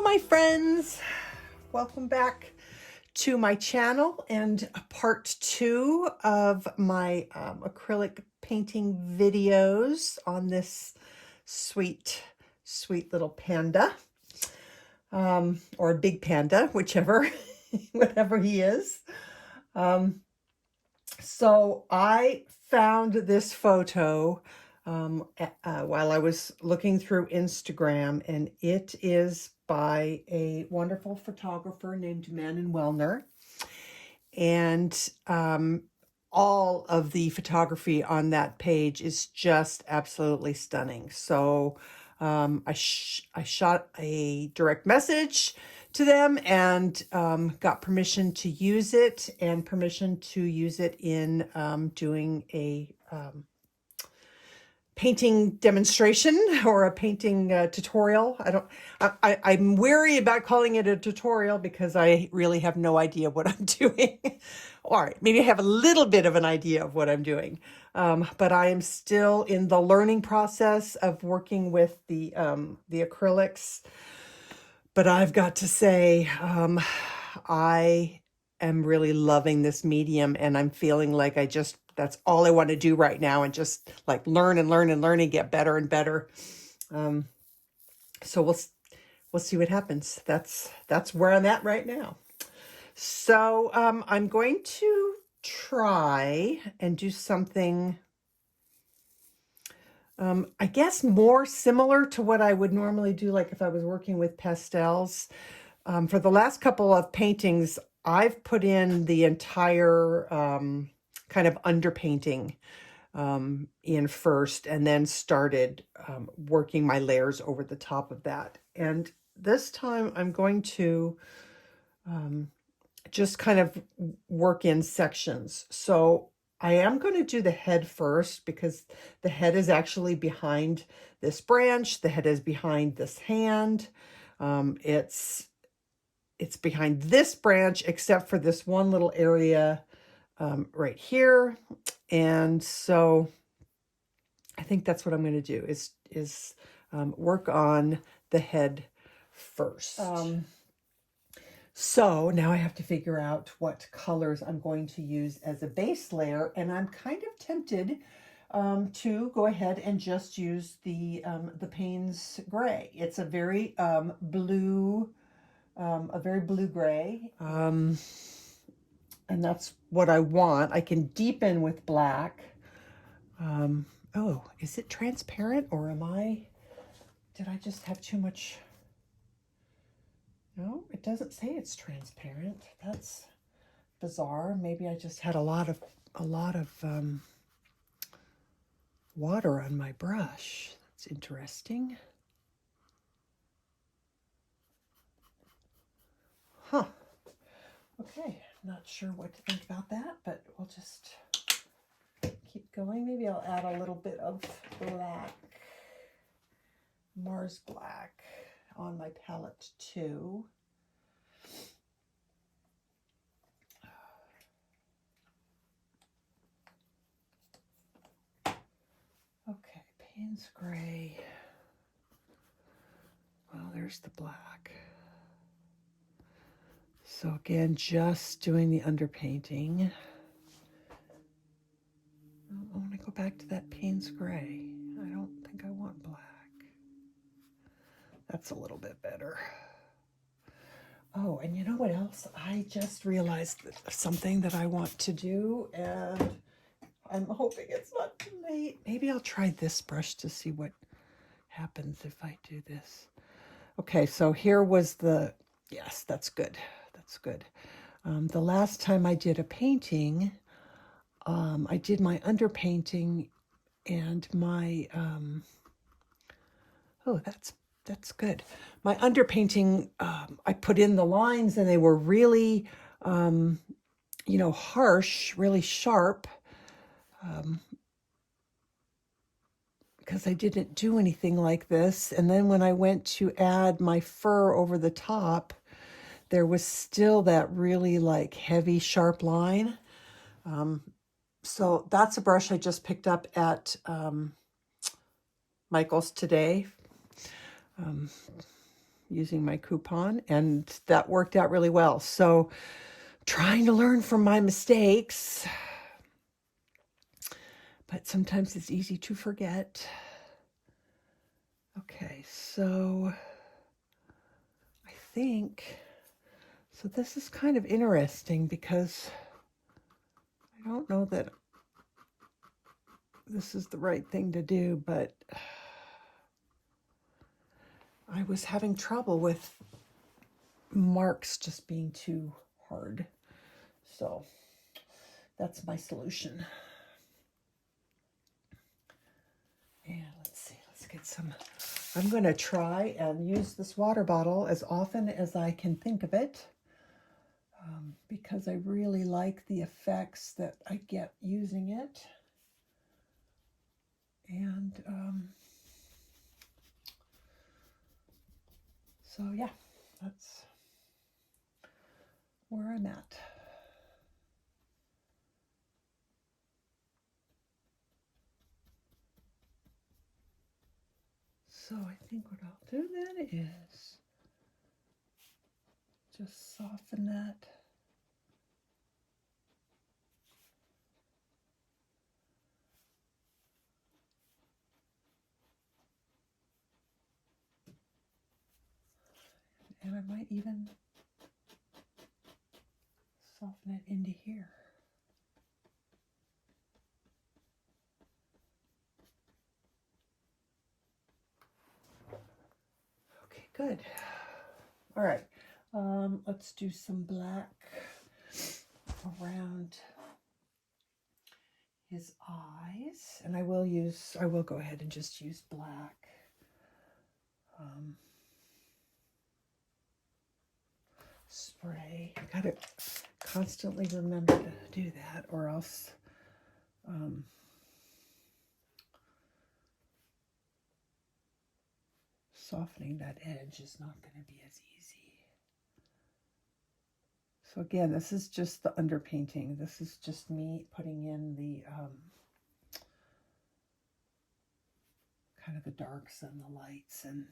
my friends, welcome back to my channel and part 2 of my acrylic painting videos on this sweet little panda, or a big panda, whichever whatever he is. So I found this photo while I was looking through Instagram, and it is by a wonderful photographer named Manon Wellner. And all of the photography on that page is just absolutely stunning. So I shot a direct message to them and got permission to use it, and permission to use it in doing a painting demonstration or a painting tutorial. I'm wary about calling it a tutorial because I really have no idea what I'm doing. All right, maybe I have a little bit of an idea of what I'm doing, but I am still in the learning process of working with the acrylics. But I've got to say, I am really loving this medium, and I'm feeling like that's all I want to do right now, and just like learn and get better and better. So we'll see what happens. That's where I'm at right now. So I'm going to try and do something, I guess more similar to what I would normally do, like if I was working with pastels. For the last couple of paintings, I've put in the entire kind of underpainting in first, and then started working my layers over the top of that. And this time I'm going to just kind of work in sections. So I am going to do the head first, because the head is actually behind this branch. The head is behind this hand. It's behind this branch, except for this one little area right here. And so I think that's what I'm going to do, is work on the head first. So now I have to figure out what colors I'm going to use as a base layer, and I'm kind of tempted to go ahead and just use the Payne's gray. It's a very blue gray, and that's what I want. I can deepen with black. Oh, is it transparent, or did I just have too much? No, it doesn't say it's transparent. That's bizarre. Maybe I just had a lot of water on my brush. That's interesting. Huh. Okay, not sure what to think about that, but we'll just keep going. Maybe I'll add a little bit of black, Mars black, on my palette too. Okay, Payne's gray. Well, there's the black. So again, just doing the underpainting. I want to go back to that Payne's gray. I don't think I want black. That's a little bit better. Oh, and you know what else? I just realized something that I want to do, and I'm hoping it's not too late. Maybe I'll try this brush to see what happens if I do this. Okay, so here was yes, that's good. That's good. The last time I did a painting, I did my underpainting and my, oh, that's good. My underpainting, I put in the lines, and they were really, harsh, really sharp, because I didn't do anything like this. And then when I went to add my fur over the top, there was still that really like heavy, sharp line. So that's a brush I just picked up at Michael's today. using my coupon, and that worked out really well. So trying to learn from my mistakes, but sometimes it's easy to forget. Okay, so I think, so this is kind of interesting because I don't know that this is the right thing to do, but I was having trouble with marks just being too hard. So that's my solution. And let's see, let's get some. I'm going to try and use this water bottle as often as I can think of it, because I really like the effects that I get using it. And so yeah, that's where I'm at. So I think what I'll do then is just soften that. And I might even soften it into here. Okay, good. All right, let's do some black around his eyes, and I will go ahead and just use black. Spray. I gotta constantly remember to do that, or else softening that edge is not going to be as easy. So again, this is just the underpainting. This is just me putting in the kind of the darks and the lights and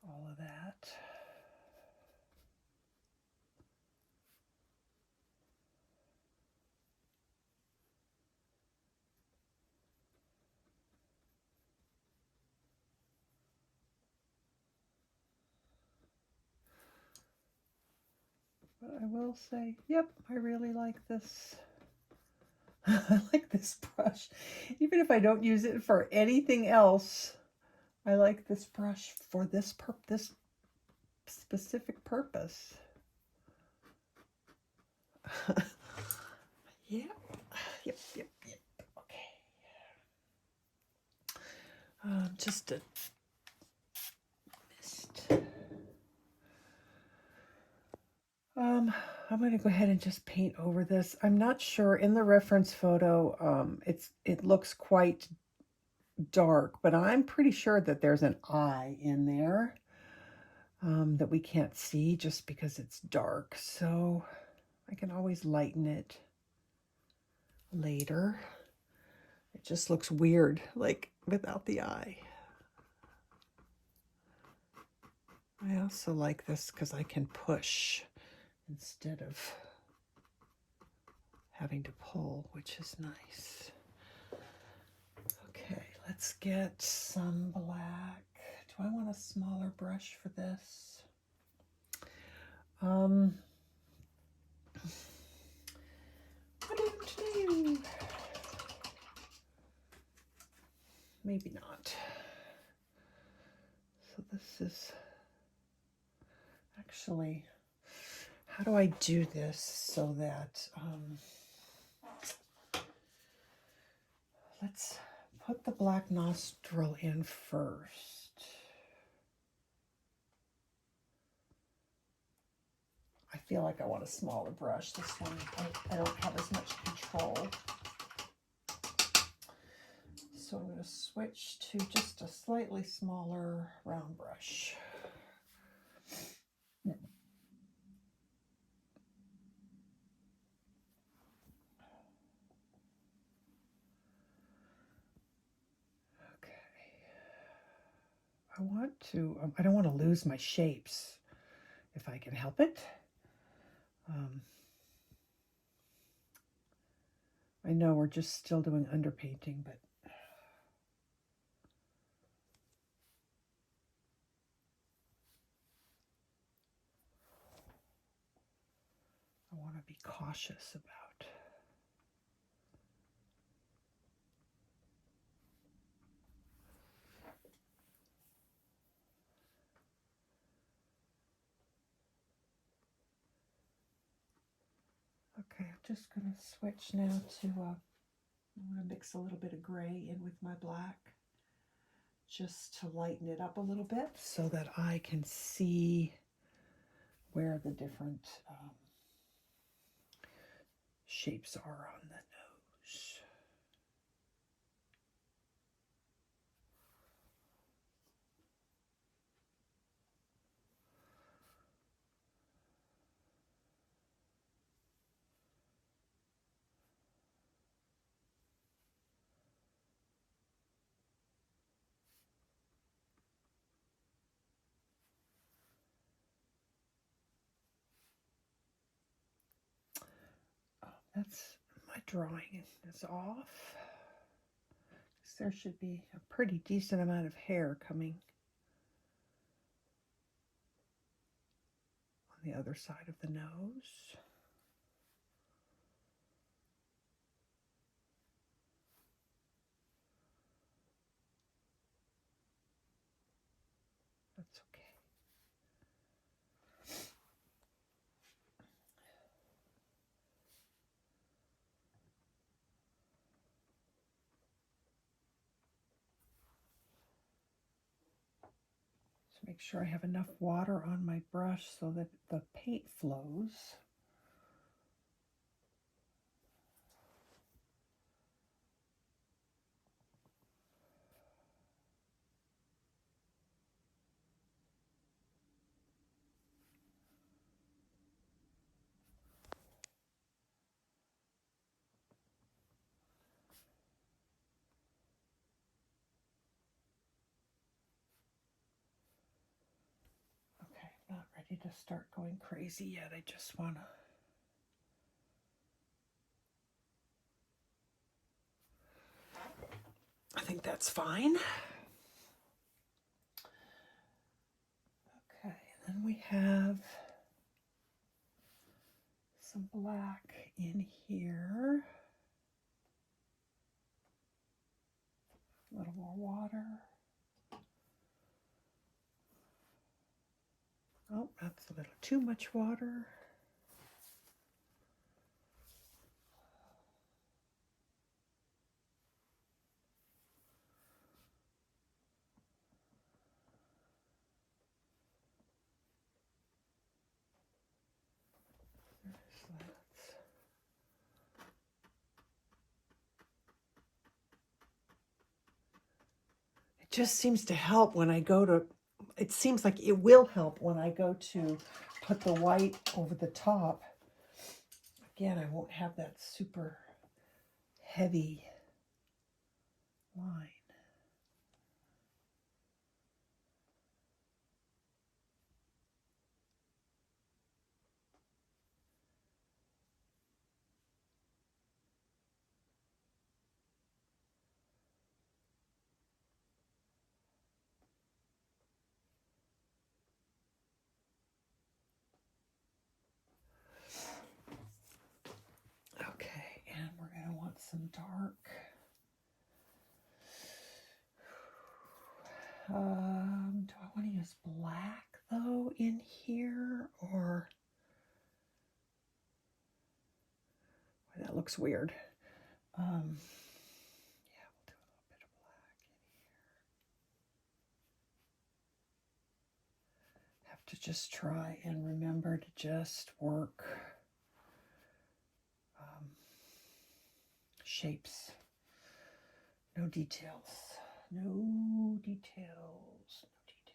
all of that. But I will say, yep, I really like this. I like this brush. Even if I don't use it for anything else, I like this brush for this specific purpose. Yep. Okay. Just a mist. I'm going to go ahead and just paint over this. I'm not sure, in the reference photo, it looks quite dark, but I'm pretty sure that there's an eye in there that we can't see just because it's dark. So I can always lighten it later. It just looks weird, like without the eye. I also like this because I can push instead of having to pull, which is nice. Okay, let's get some black. Do I want a smaller brush for this? Maybe not. So this is actually, how do I do this so that, let's put the black nostril in first. I feel like I want a smaller brush. This one, I don't have as much control. So I'm going to switch to just a slightly smaller round brush. I don't want to lose my shapes if I can help it. I know we're just still doing underpainting, but I want to be cautious about. Okay, I'm just going to switch now to, I'm going to mix a little bit of gray in with my black just to lighten it up a little bit so that I can see where the different shapes are on the nose. That's my drawing is off. There should be a pretty decent amount of hair coming on the other side of the nose. That's okay. Just make sure I have enough water on my brush so that the paint flows. Okay, not ready to start going crazy yet. I just want to I think that's fine. Okay, and then we have some black in here. A little more water. Oh, that's a little too much water. It just seems to help when I go to, it seems like it will help when I go to put the white over the top. Again, I won't have that super heavy line. Okay, and we're going to want some dark. Do I want to use black though in here, or that looks weird. Yeah, we'll do a little bit of black in here. Have to just try and remember to just work shapes. No details. No details. No details.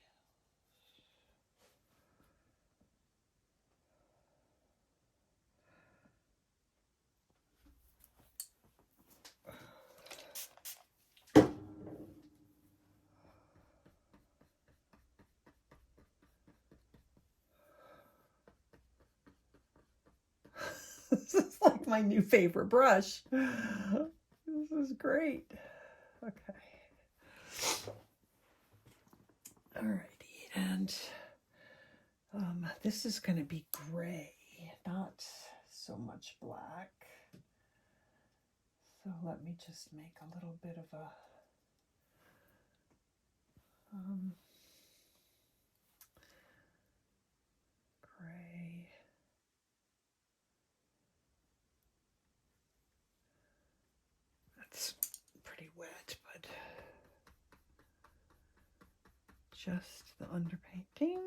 my new favorite brush. This is great. Okay. Alrighty, and this is going to be gray, not so much black. So let me just make a little bit of a gray. That's pretty wet, but just the underpainting.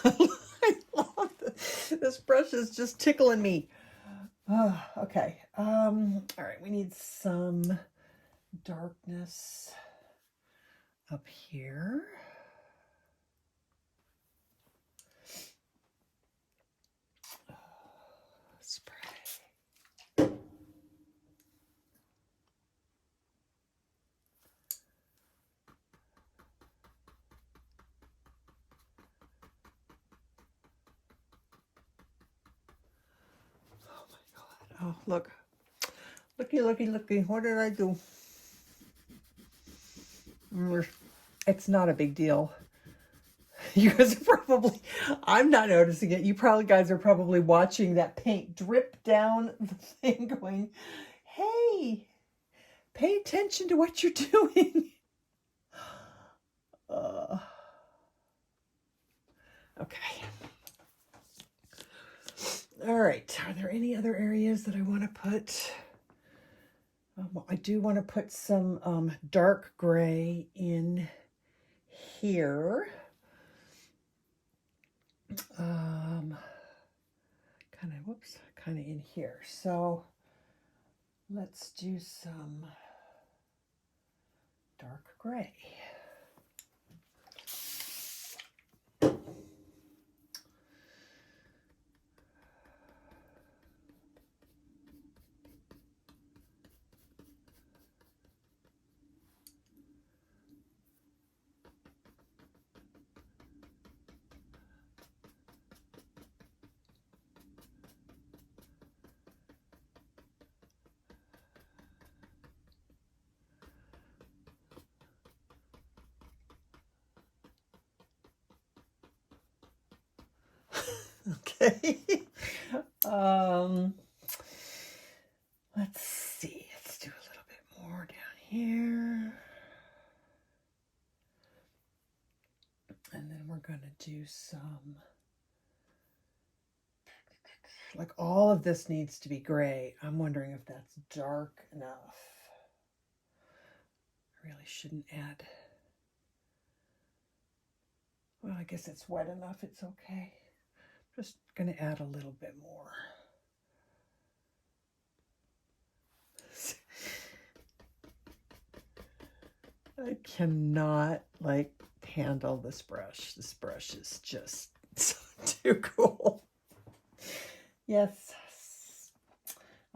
I love this brush is just tickling me. Okay. All right, we need some darkness up here. Spray. Oh, look. Looky, looky, looky. What did I do? It's not a big deal. You guys are probably, I'm not noticing it. You probably guys are probably watching that paint drip down the thing going, hey, pay attention to what you're doing. Okay. All right. Are there any other areas that I want to put? Well, I do want to put some dark gray in here. Kind of in here. So let's do some dark gray. Okay. Let's see. Let's do a little bit more down here. And then we're going to do some, like all of this needs to be gray. I'm wondering if that's dark enough. I really shouldn't add. Well, I guess it's wet enough. It's okay. Just going to add a little bit more. I cannot handle this brush. This brush is just so too cool. Yes,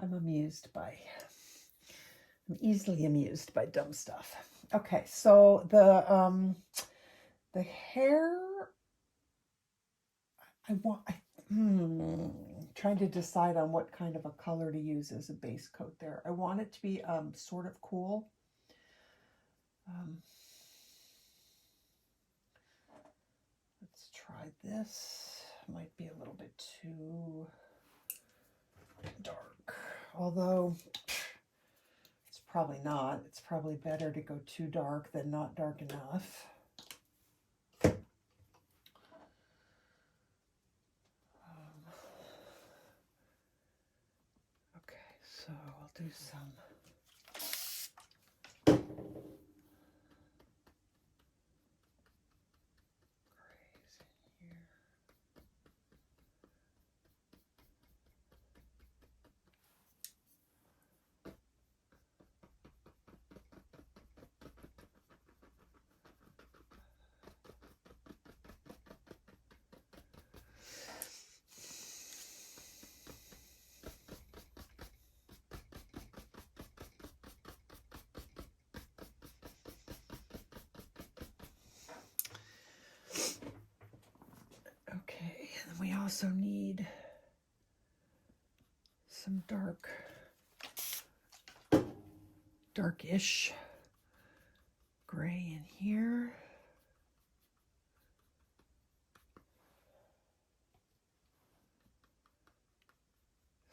I'm easily amused by dumb stuff. Okay, so the hair, trying to decide on what kind of a color to use as a base coat there. I want it to be sort of cool. Let's try this. Might be a little bit too dark, although it's probably not. It's probably better to go too dark than not dark enough. Okay, so I'll do some also need some darkish gray in here.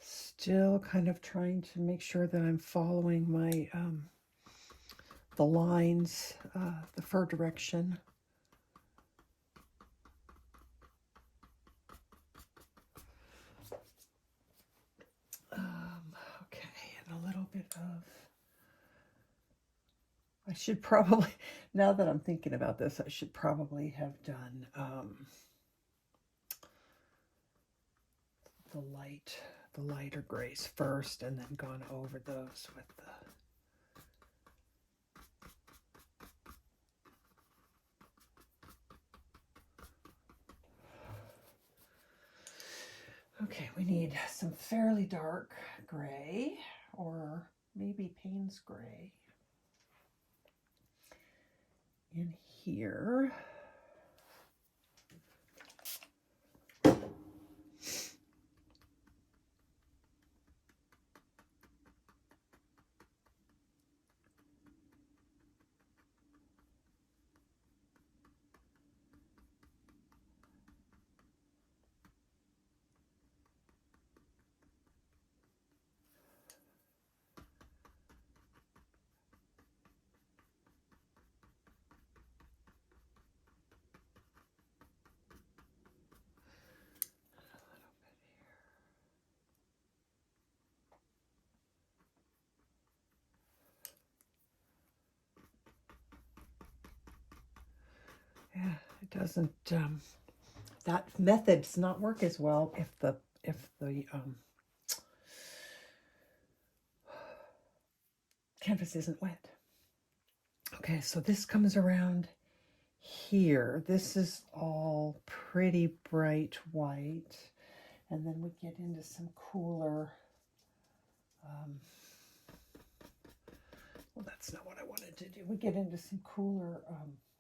Still kind of trying to make sure that I'm following my the lines, the fur direction. Okay, and a little bit of, I should probably, now that I'm thinking about this, I should probably have done the lighter grays first and then gone over those with the okay, we need some fairly dark gray, or maybe Payne's gray in here. Yeah, it doesn't, that method's not work as well if the canvas isn't wet. Okay, so this comes around here. This is all pretty bright white. And then we get into some cooler, well, that's not what I wanted to do. We get into some cooler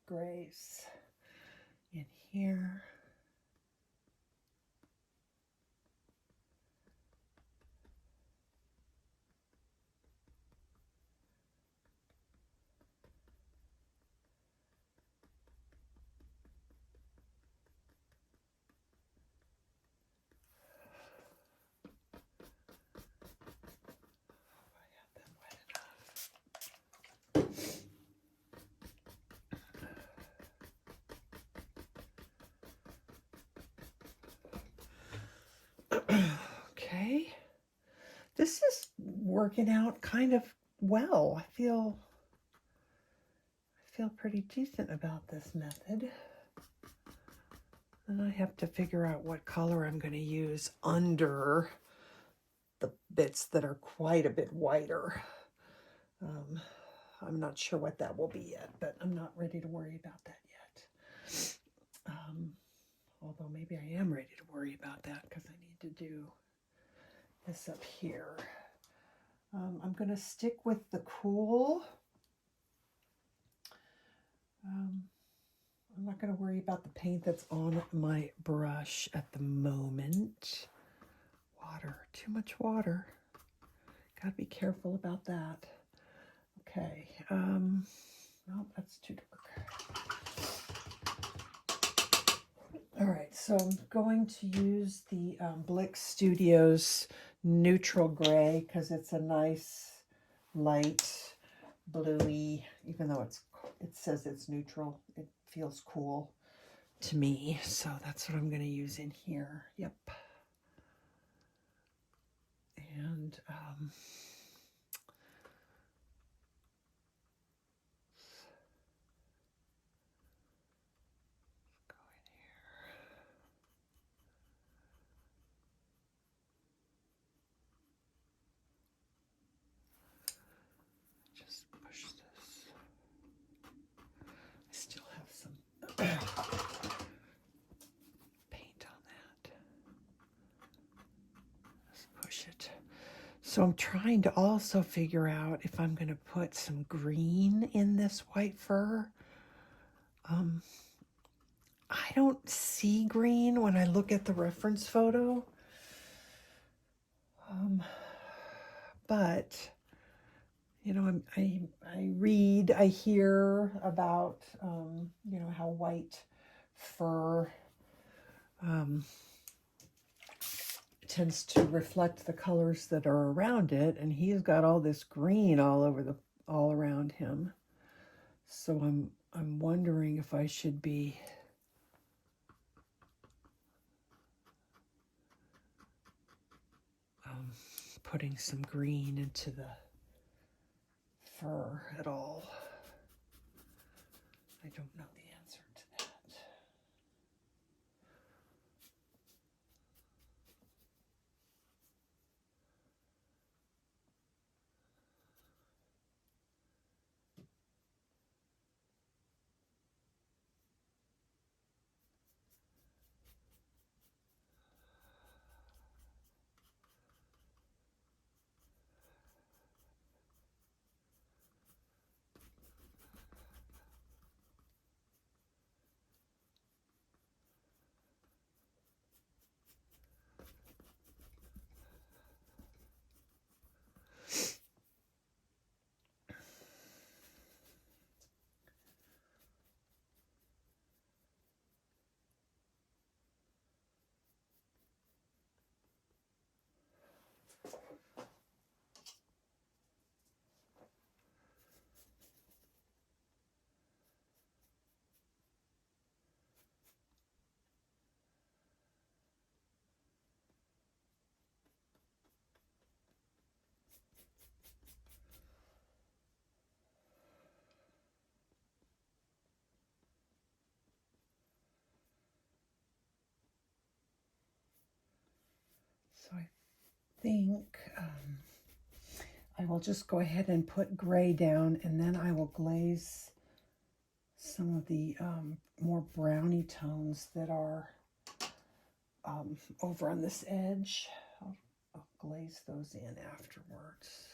grays in here. Okay, this is working out kind of well. I feel pretty decent about this method. And I have to figure out what color I'm going to use under the bits that are quite a bit whiter. I'm not sure what that will be yet, but I'm not ready to worry about that yet. Although maybe I am ready to worry about that because I need to do this up here. I'm going to stick with the cool. I'm not going to worry about the paint that's on my brush at the moment. Water, too much water. Got to be careful about that. Okay, no, that's too dark. All right, so I'm going to use the Blick Studios neutral gray because it's a nice light bluey, even though it says it's neutral, it feels cool to me. So that's what I'm going to use in here. Yep. And just push this. I still have some paint on that. Let's push it. So I'm trying to also figure out if I'm going to put some green in this white fur. I don't see green when I look at the reference photo. But, you know, I read, I hear about, you know, how white fur tends to reflect the colors that are around it, and he's got all this green all around him. So I'm wondering if I should be putting some green into the fur at all. I don't know the answer to that. So I think I will just go ahead and put gray down, and then I will glaze some of the more browny tones that are over on this edge. I'll glaze those in afterwards.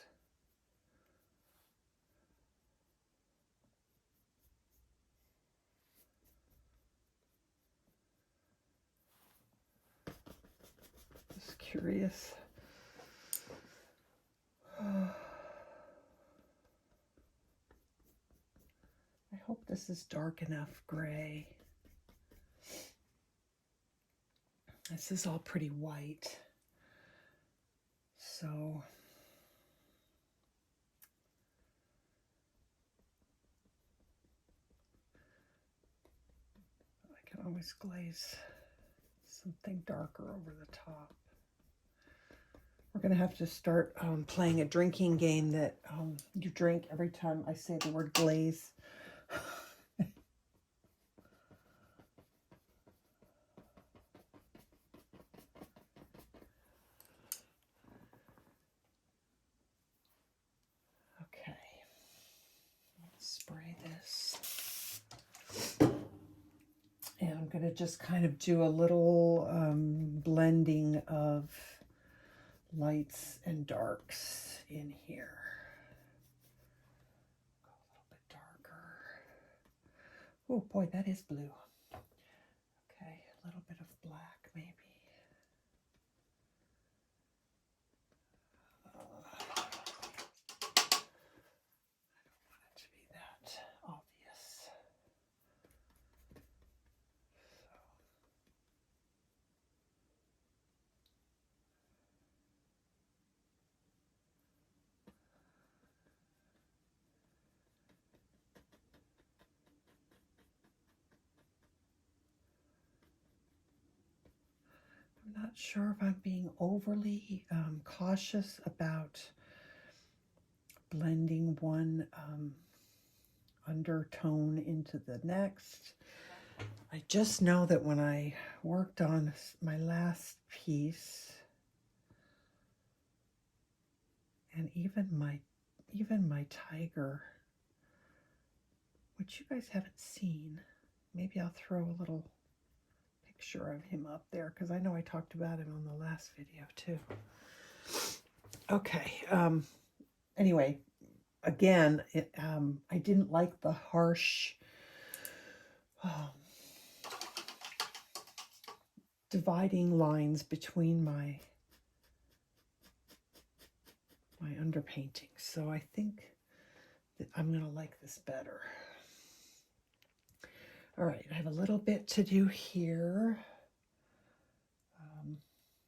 Just curious. I hope this is dark enough gray. This is all pretty white. So I can always glaze something darker over the top. We're going to have to start playing a drinking game that you drink every time I say the word glaze. Okay, let's spray this. And I'm going to just kind of do a little blending of lights and darks in here. Go a little bit darker. Oh boy, that is blue. Okay, a little bit of black maybe. I don't want it to be that obvious. I'm not sure if I'm being overly cautious about blending one undertone into the next. I just know that when I worked on my last piece, and even my tiger, which you guys haven't seen, maybe I'll throw a little picture of him up there because I know I talked about him on the last video too. Okay, anyway, again, I didn't like the harsh dividing lines between my underpainting. So I think that I'm going to like this better. All right, I have a little bit to do here.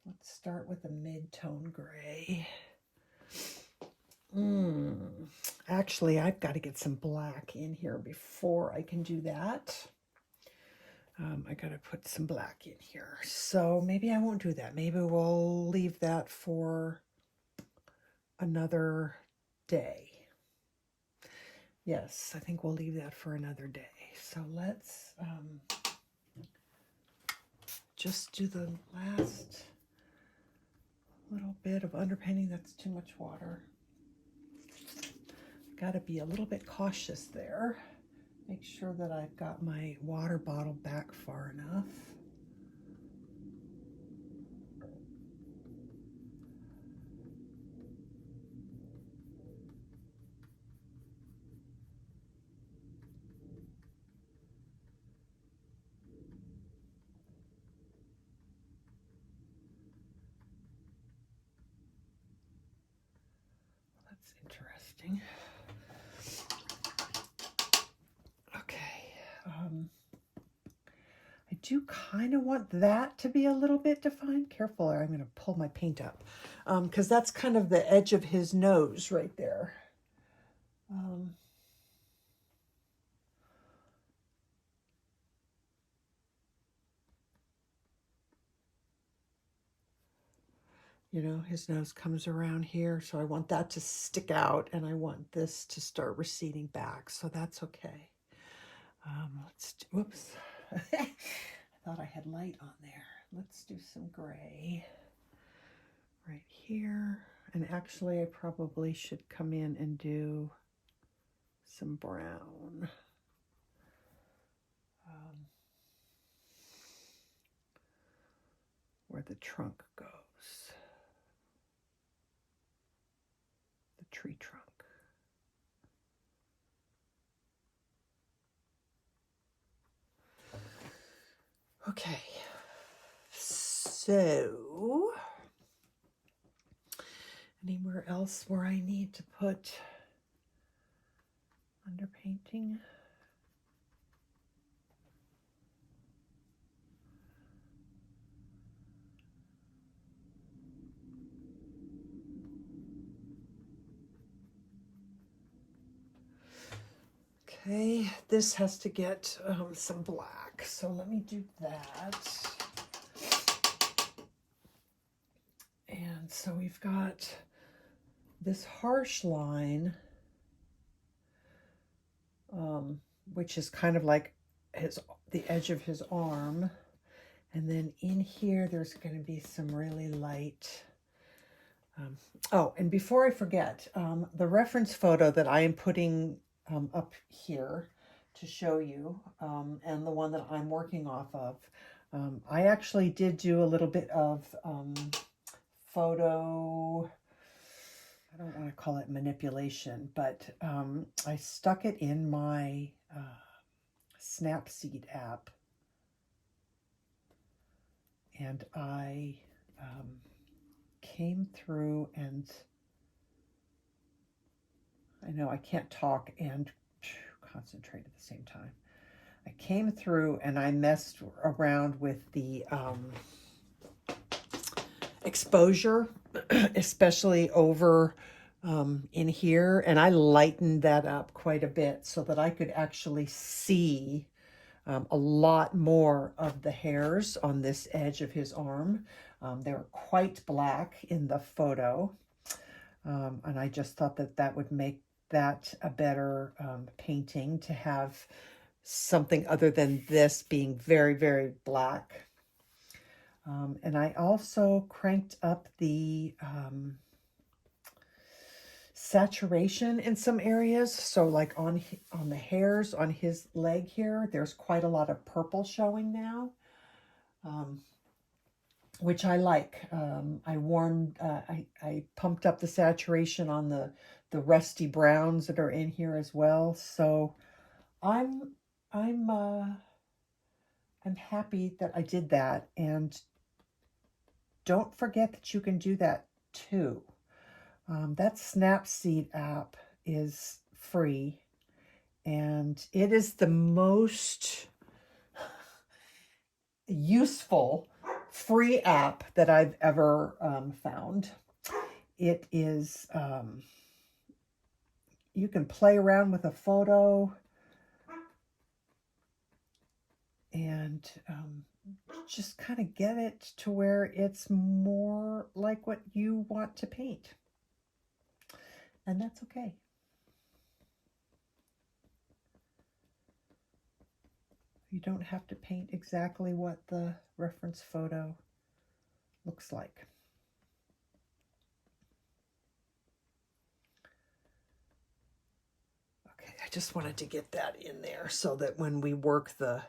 Let's start with a mid-tone gray. Actually, I've got to get some black in here before I can do that. I got to put some black in here. So maybe I won't do that. Maybe we'll leave that for another day. Yes, I think we'll leave that for another day. So let's just do the last little bit of underpainting. That's too much water. Got to be a little bit cautious there. Make sure that I've got my water bottle back far enough. That's interesting. I do kind of want that to be a little bit defined. Careful, or I'm going to pull my paint up. Because that's kind of the edge of his nose right there. You know, his nose comes around here, so I want that to stick out, and I want this to start receding back, so that's okay. Whoops. I thought I had light on there. Let's do some gray right here. And actually, I probably should come in and do some brown. Where the trunk goes. The tree trunk. Okay, so anywhere else where I need to put underpainting? Okay, this has to get some black, so let me do that. And so we've got this harsh line, which is kind of like the edge of his arm. And then in here, there's going to be some really light. Oh, and before I forget, the reference photo that I am putting up here to show you, and the one that I'm working off of, I actually did do a little bit of photo, I don't want to call it manipulation, but I stuck it in my Snapseed app, and I came through, and I know I can't talk and concentrate at the same time. I came through and I messed around with the exposure, especially over in here, and I lightened that up quite a bit so that I could actually see a lot more of the hairs on this edge of his arm. They were quite black in the photo, and I just thought that that would make that a better painting, to have something other than this being very, very black. And I also cranked up the saturation in some areas. So like on the hairs on his leg here, there's quite a lot of purple showing now, which I like. I pumped up the saturation on the rusty browns that are in here as well. So I'm happy that I did that. And don't forget that you can do that too. That Snapseed app is free, and it is the most useful free app that I've ever found. It is, you can play around with a photo and just kind of get it to where it's more like what you want to paint. And that's okay. You don't have to paint exactly what the reference photo looks like. Okay, I just wanted to get that in there so that when we work the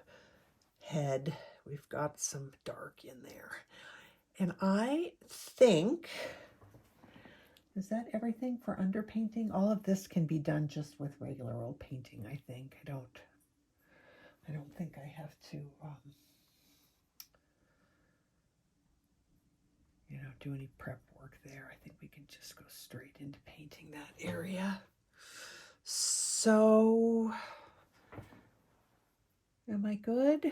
head, we've got some dark in there. And I think, is that everything for underpainting? All of this can be done just with regular old painting, I think. I don't think I have to, you know, do any prep work there. I think we can just go straight into painting that area. So, am I good? I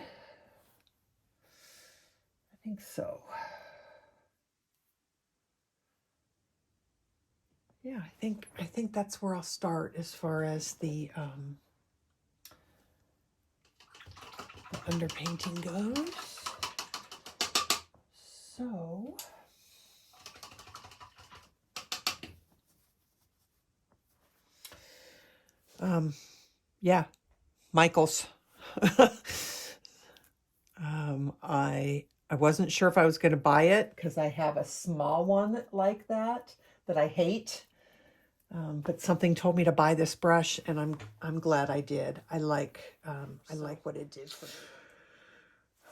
think so. Yeah, I think that's where I'll start as far as the underpainting goes. So, yeah, Michael's. I wasn't sure if I was going to buy it because I have a small one like that I hate. But something told me to buy this brush, and I'm glad I did. I like what it did for me.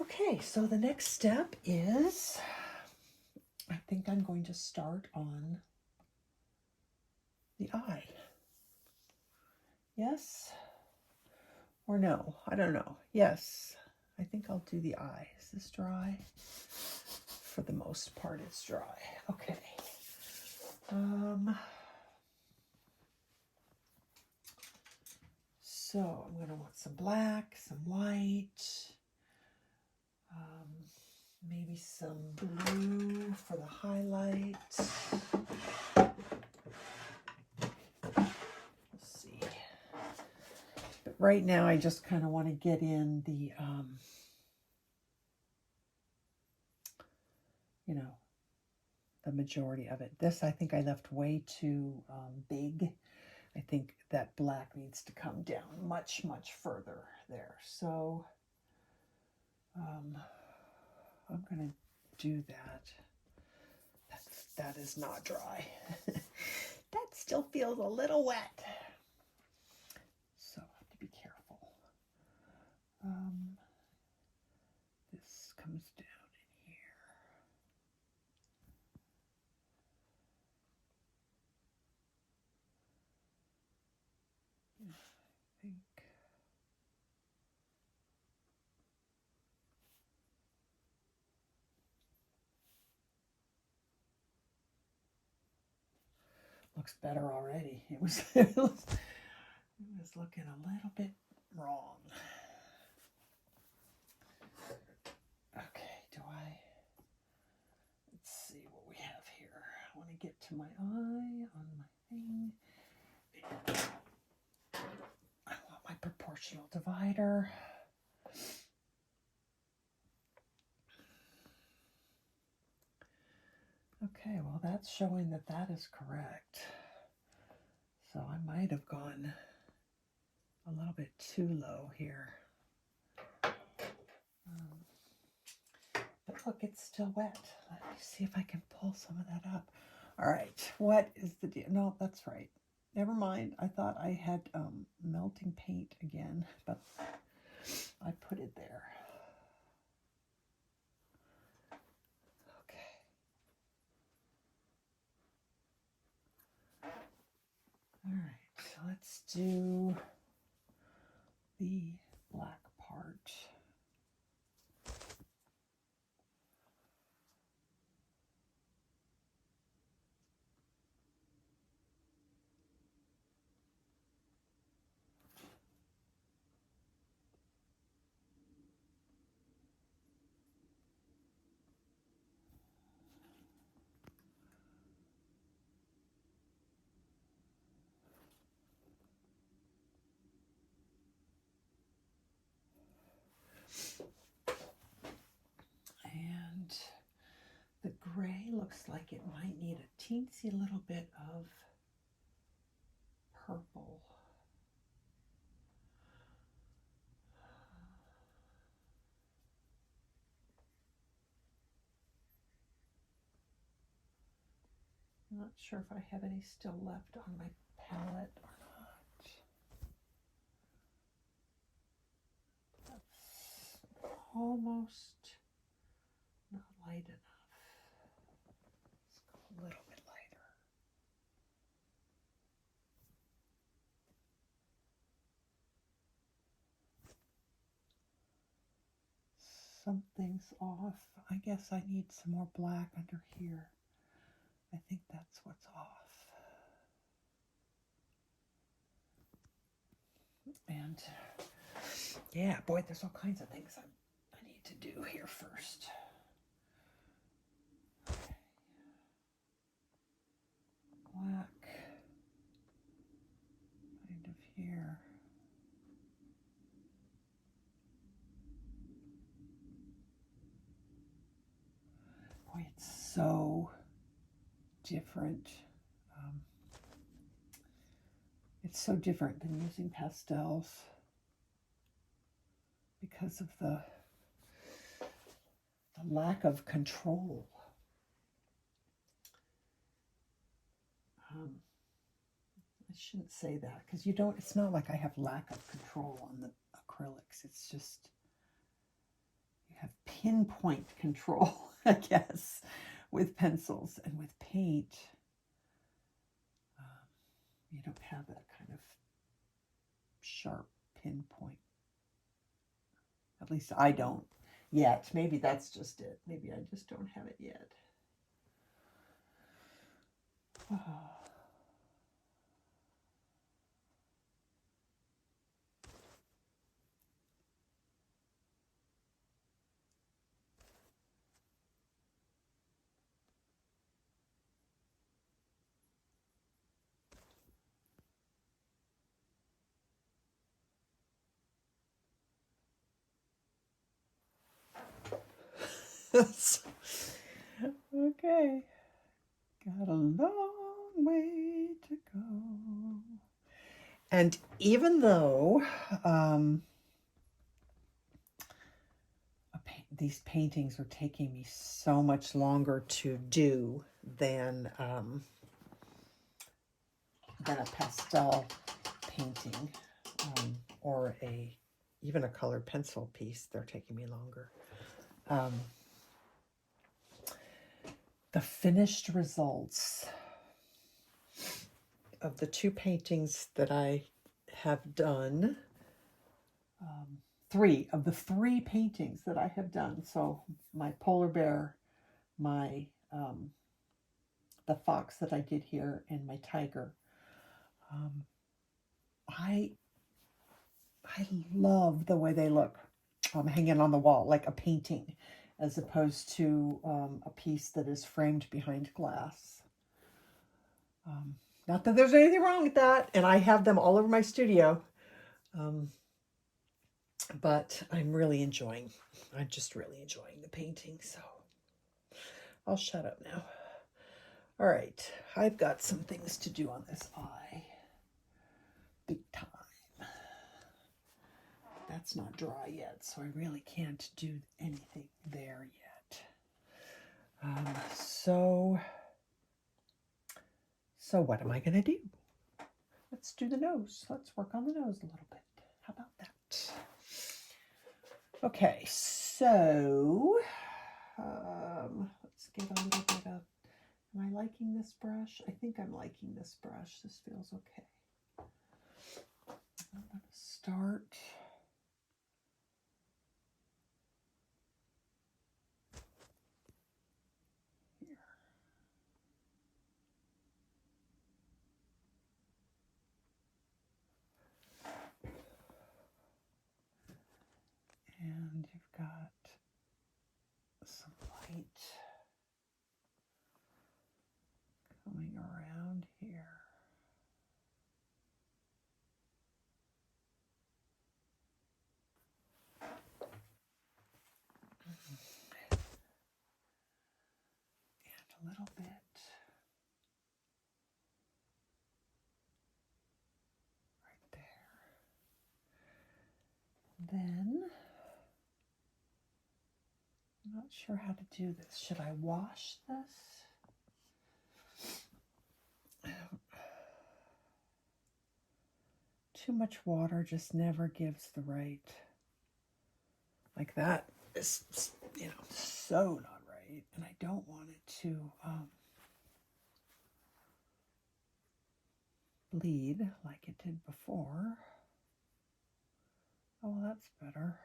Okay, so the next step is, I think I'm going to start on the eye. Yes or no? I don't know. Yes, I think I'll do the eye. Is this dry? For the most part, it's dry. Okay. So I'm going to want some black, some white, maybe some blue for the highlights. Let's see. But right now I just kind of want to get in the, you know, the majority of it. This I think I left way too big. I think that black needs to come down much, much further there. So I'm going to do that. That is not dry. That still feels a little wet. So I have to be careful. This comes down in here. I think. Looks better already. It was looking a little bit wrong. Okay, let's see what we have here. I want to get to my eye on my thing. I want my proportional divider. Okay, well that's showing that that is correct. So I might have gone a little bit too low here. But look, it's still wet. Let me see if I can pull some of that up. All right, what is the deal? No, that's right. Never mind. I thought I had melting paint again, but I put it there. Okay. All right, so let's do the black part. looks like it might need a teensy little bit of purple. I'm not sure if I have any still left on my palette or not. That's almost not light enough. Let's go a little bit lighter. Something's off. I guess I need some more black under here. I think that's what's off. And yeah, boy, there's all kinds of things I need to do here first. Black kind of here. Boy, it's so different. It's so different than using pastels because of the lack of control. I shouldn't say that because you don't, it's not like I have lack of control on the acrylics. It's just, you have pinpoint control, I guess, with pencils. And with paint, you don't have that kind of sharp pinpoint. At least I don't yet. Maybe that's just it. Maybe I just don't have it yet. Oh. Okay, got a long way to go. And even though these paintings are taking me so much longer to do than a pastel painting or even a colored pencil piece, they're taking me longer. The finished results of the two paintings that I have done, three of the three paintings that I have done, so my polar bear, my the fox that I did here, and my tiger, I love the way they look hanging on the wall like a painting, as opposed to a piece that is framed behind glass. Not that there's anything wrong with that, and I have them all over my studio, but I'm just really enjoying the painting, so I'll shut up now. All right, I've got some things to do on this eye. Big time. That's not dry yet, so I really can't do anything there yet. So what am I going to do? Let's do the nose. Let's work on the nose a little bit. How about that? Okay, so let's get a little bit of, am I liking this brush? I think I'm liking this brush. This feels okay. I'm going to start here. And you've got some light coming around here. little bit. Right there. Then, I'm not sure how to do this. Should I wash this? Too much water just never gives the right. Like that is, you know, so not right. And I don't want it to bleed like it did before. Oh, well, that's better.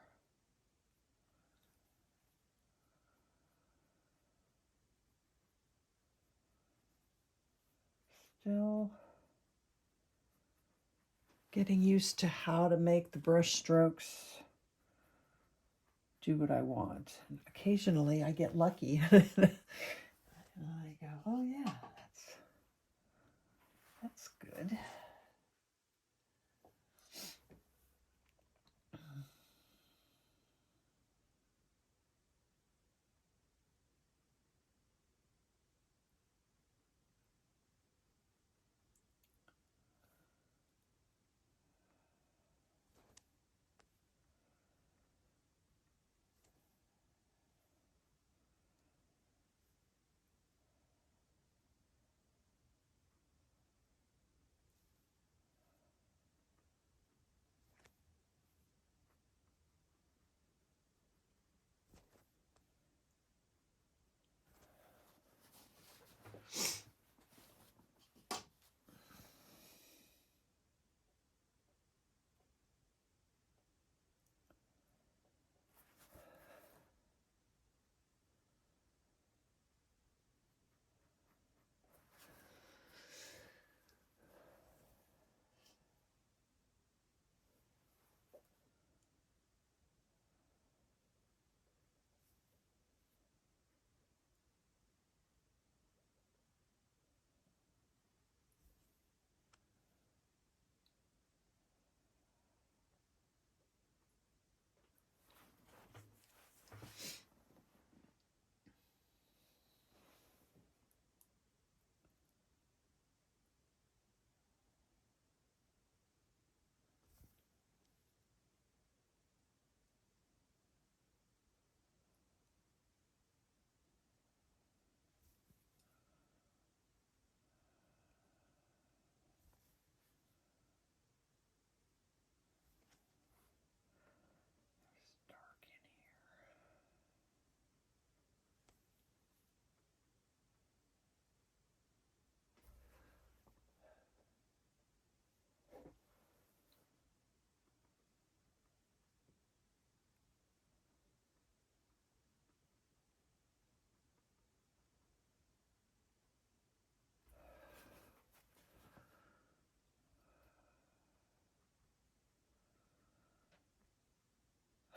Still getting used to how to make the brush strokes do what I want. And occasionally I get lucky. And I go, oh yeah, that's good. It's dark in here.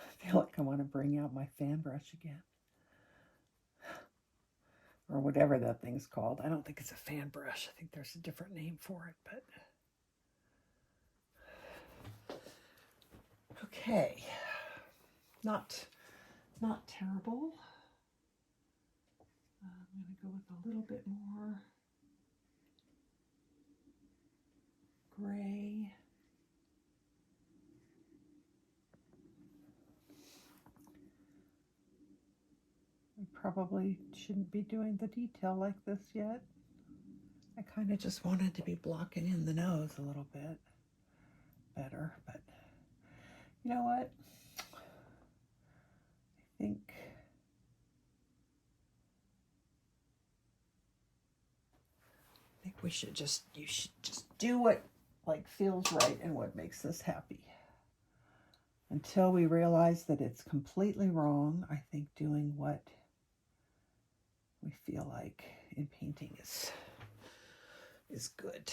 I feel like I want to bring out my fan brush again. Or whatever that thing's called. I don't think it's a fan brush. I think there's a different name for it, but okay. Not terrible. I'm going to go with a little bit more gray. We probably shouldn't be doing the detail like this yet. I kind of just wanted to be blocking in the nose a little bit better, but you know what? I think you should just do what like feels right and what makes us happy. Until we realize that it's completely wrong, I think doing what we feel like in painting is good.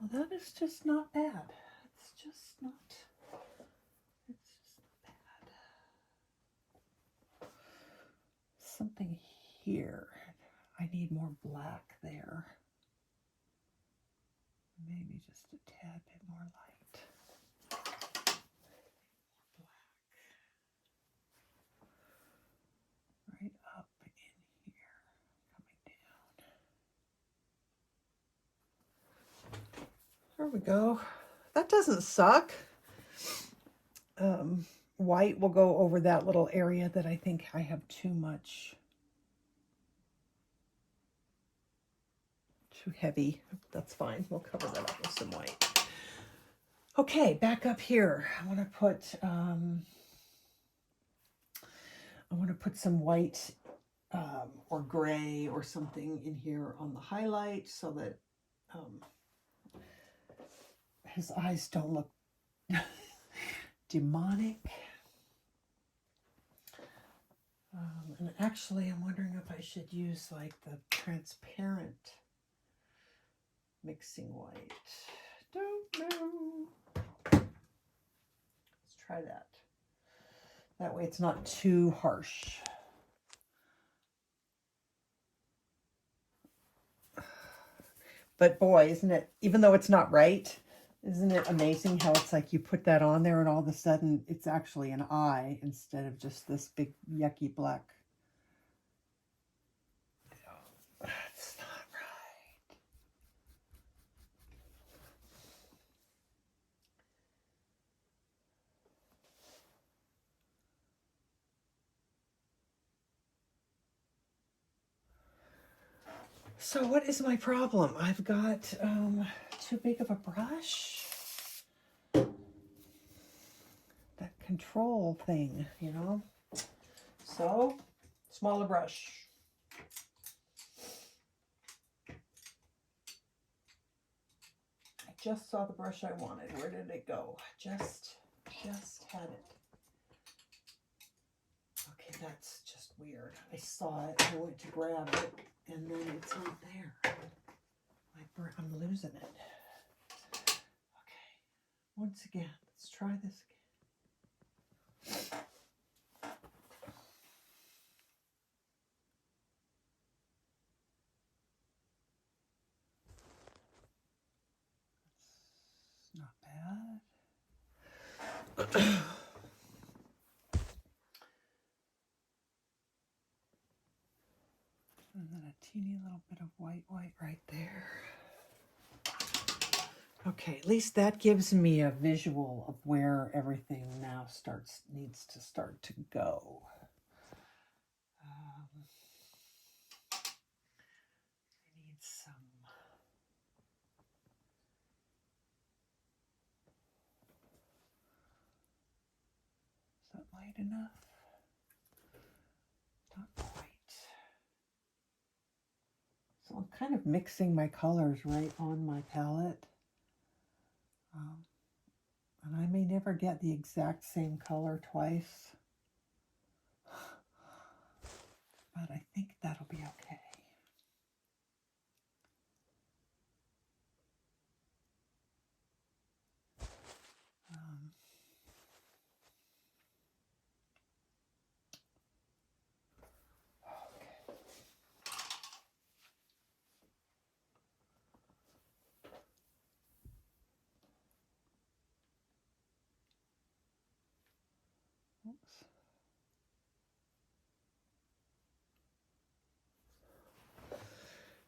Well, that is just not bad. It's just not bad. Something here. I need more black there. Maybe just a tad bit more light. Black. Right up in here, coming down. There we go. That doesn't suck. White will go over that little area that I think I have too heavy. That's fine. We'll cover that up with some white. Okay, back up here. I want to put some white or gray or something in here on the highlight so that his eyes don't look demonic. And actually, I'm wondering if I should use like the transparent mixing white. Don't know. Let's try that. That way it's not too harsh. But boy, isn't it, even though it's not right, isn't it amazing how it's like you put that on there and all of a sudden it's actually an eye instead of just this big yucky black. That's not right. So what is my problem? I've got too big of a brush. That control thing, you know? So, smaller brush. I just saw the brush I wanted. Where did it go? Just had it. Okay, that's just weird. I saw it, I went to grab it, and then it's not there. I'm losing it. Okay, once again, let's try this again. That's not bad. And then a teeny little bit of white right there. Okay, at least that gives me a visual of where everything now needs to start to go. I need some. Is that light enough? Not quite. So I'm kind of mixing my colors right on my palette. And I may never get the exact same color twice. But I think that'll be okay. Oops.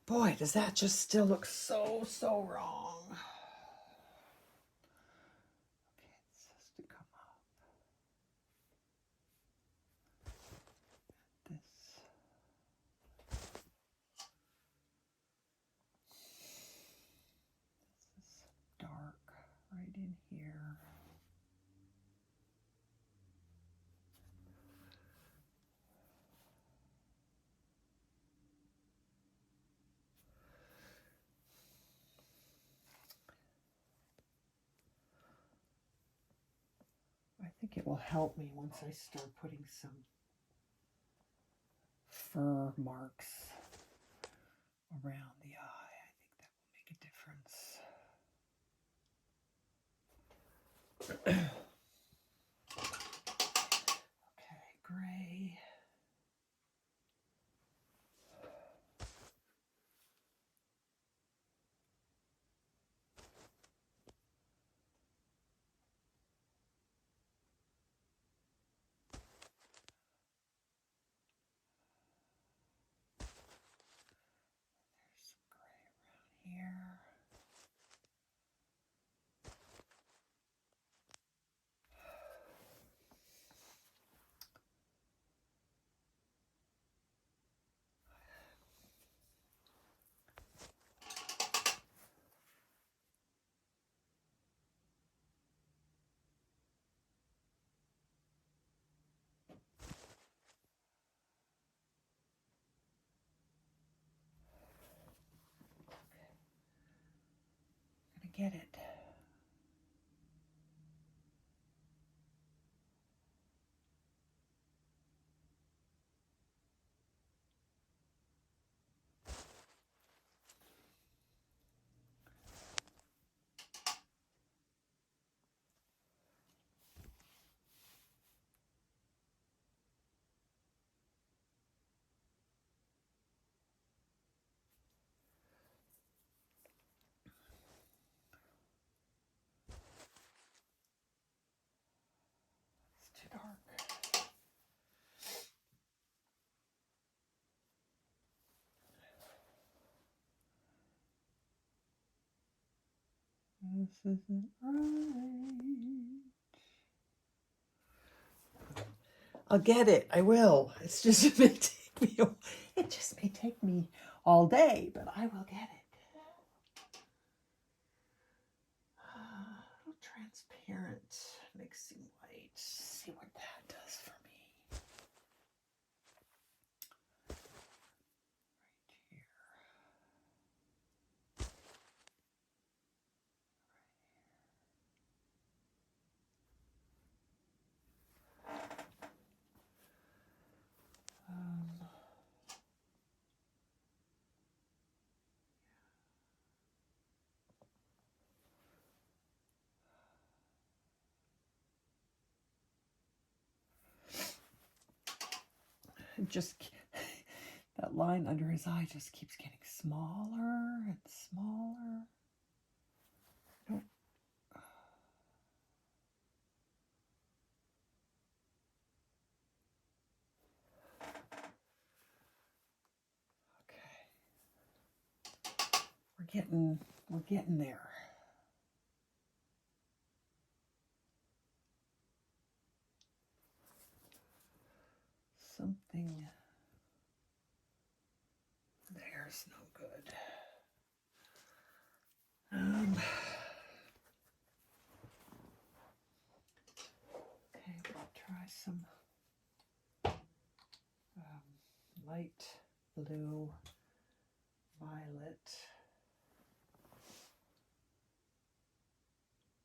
Boy, does that just still look so wrong. Okay, it has to come up. This. This is dark right in here. I think it will help me once I start putting some fur marks around the eye. I think that will make a difference. Okay, gray. get it. It's too dark. This isn't right. I'll get it. I will. It's just it may take me. It just may take me all day, but I will get it. Little transparent, mixing white. See what that does for me. Right here. Just that line under his eye just keeps getting smaller and smaller. Okay. We're getting there. Something there's no good. Okay, we'll try some light blue, violet.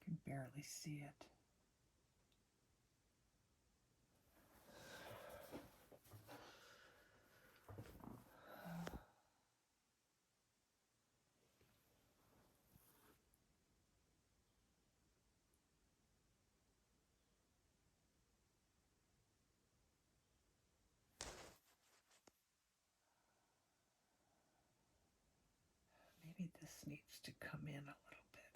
Can barely see it. Maybe this needs to come in a little bit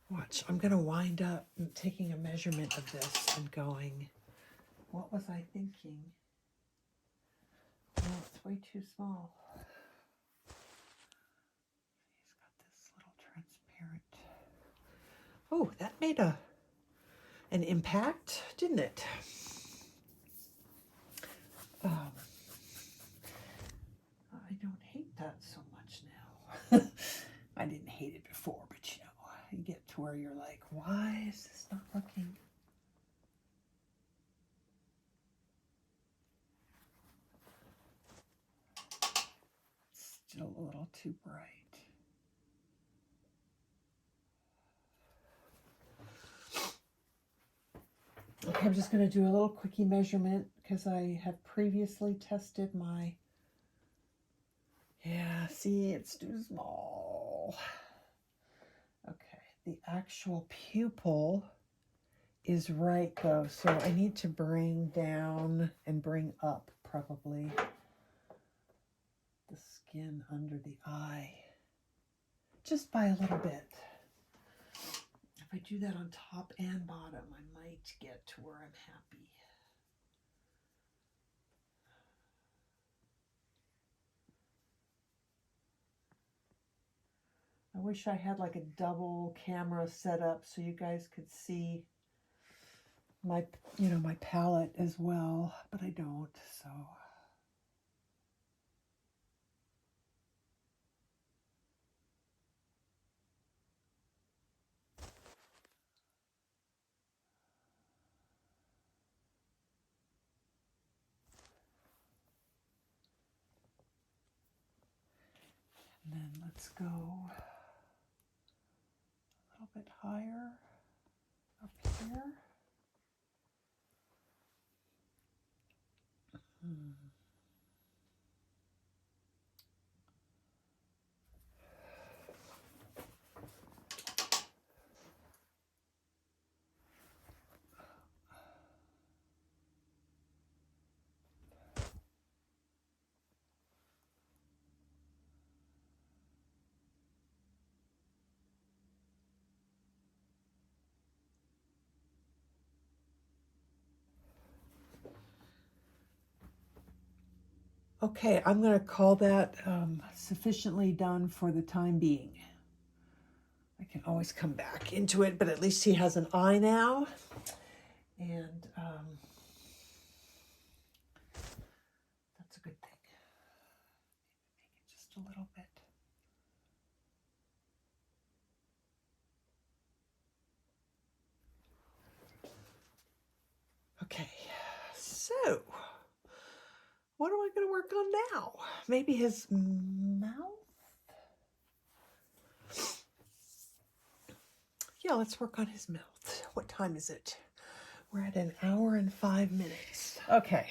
more. Watch, I'm going to wind up taking a measurement of this and going, what was I thinking? Oh, it's way too small. He's got this little transparent. Oh, that made an impact, didn't it? I don't hate that so much now. I didn't hate it before, but you know, you get to where you're like, why is this not looking? It's still a little too bright. Okay, I'm just going to do a little quickie measurement because I have previously tested my, yeah, see, it's too small. Okay, the actual pupil is right though, so I need to bring down and bring up probably the skin under the eye just by a little bit. If I do that on top and bottom, I might get to where I'm happy. I wish I had like a double camera set up so you guys could see my, you know, my palette as well, but I don't, so. And then let's go a little bit higher up here. Okay, I'm going to call that sufficiently done for the time being. I can always come back into it, but at least he has an eye now. And that's a good thing. Make it just a little bit. Okay, so what am I going to work on now? Maybe his mouth? Yeah, let's work on his mouth. What time is it? We're at 1 hour and 5 minutes. Okay,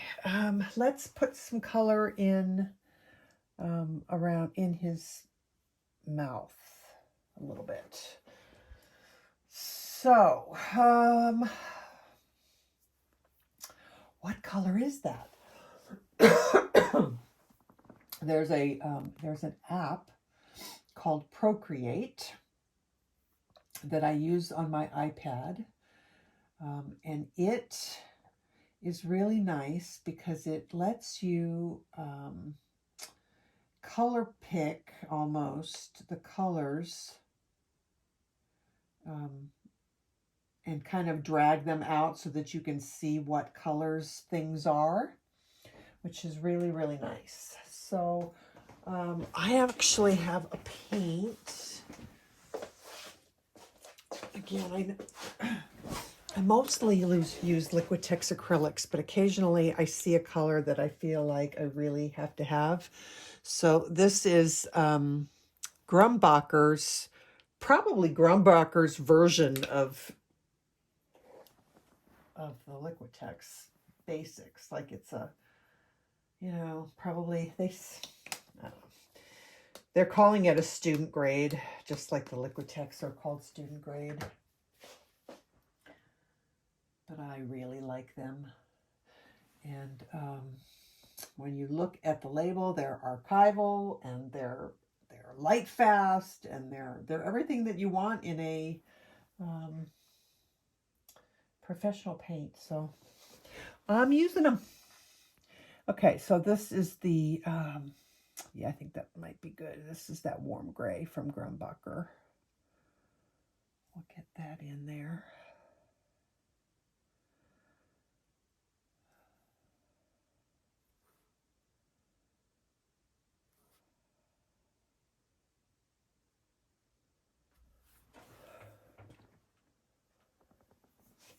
let's put some color in around in his mouth a little bit. So, what color is that? There's an app called Procreate that I use on my iPad, and it is really nice because it lets you color pick almost the colors and kind of drag them out so that you can see what colors things are, which is really, really nice. So I actually have a paint. Again, I mostly use Liquitex Acrylics, but occasionally I see a color that I feel like I really have to have. So this is Grumbacher's, probably Grumbacher's version of the Liquitex Basics. Like it's a, you know, probably I don't know. They're calling it a student grade, just like the Liquitex are called student grade. But I really like them. And when you look at the label, they're archival and they're light fast and they're everything that you want in a professional paint. So I'm using them. Okay, so this is the yeah, I think that might be good. This is that warm gray from Grumbacher. We'll get that in there.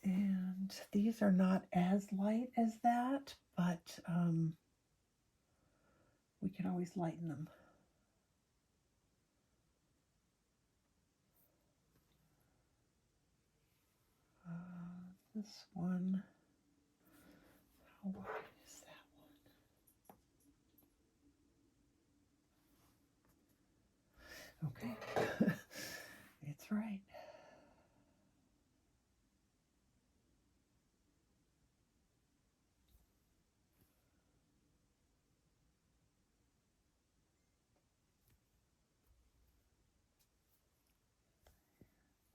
And these are not as light as that, but we can always lighten them. This one, how wide is that one? Okay, it's right.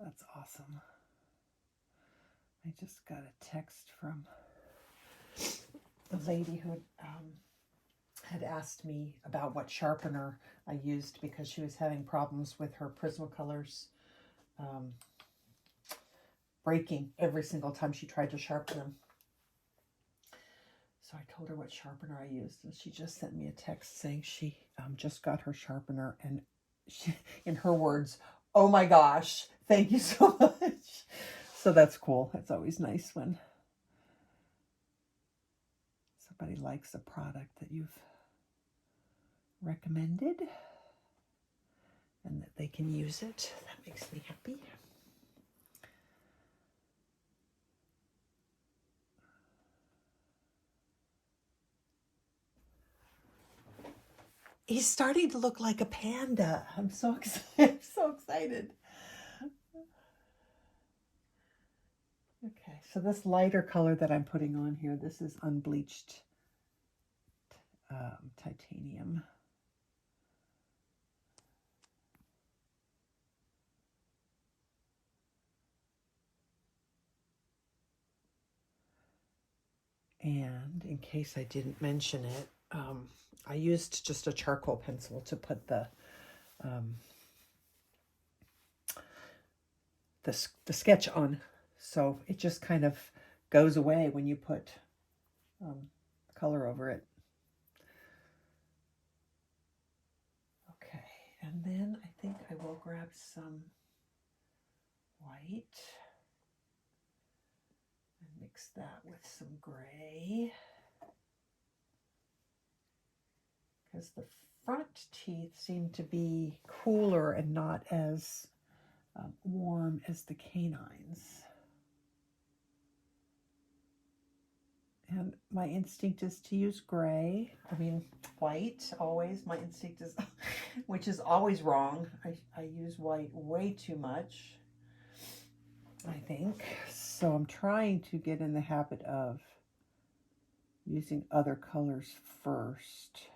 That's awesome. I just got a text from the lady who had asked me about what sharpener I used because she was having problems with her Prismacolors breaking every single time she tried to sharpen them. So I told her what sharpener I used, and she just sent me a text saying she just got her sharpener, and she, in her words, "Oh my gosh, thank you so much." So that's cool. It's always nice when somebody likes a product that you've recommended. and that they can use it. That makes me happy. He's starting to look like a panda. I'm so excited. I'm so excited. Okay, so this lighter color that I'm putting on here, this is Unbleached Titanium. And in case I didn't mention it, I used just a charcoal pencil to put the sketch on. So it just kind of goes away when you put color over it. Okay, and then I think I will grab some white and mix that with some gray, because the front teeth seem to be cooler and not as warm as the canines. And my instinct is to use gray. I mean, white, always. My instinct is, which is always wrong. I use white way too much, I think. So I'm trying to get in the habit of using other colors first.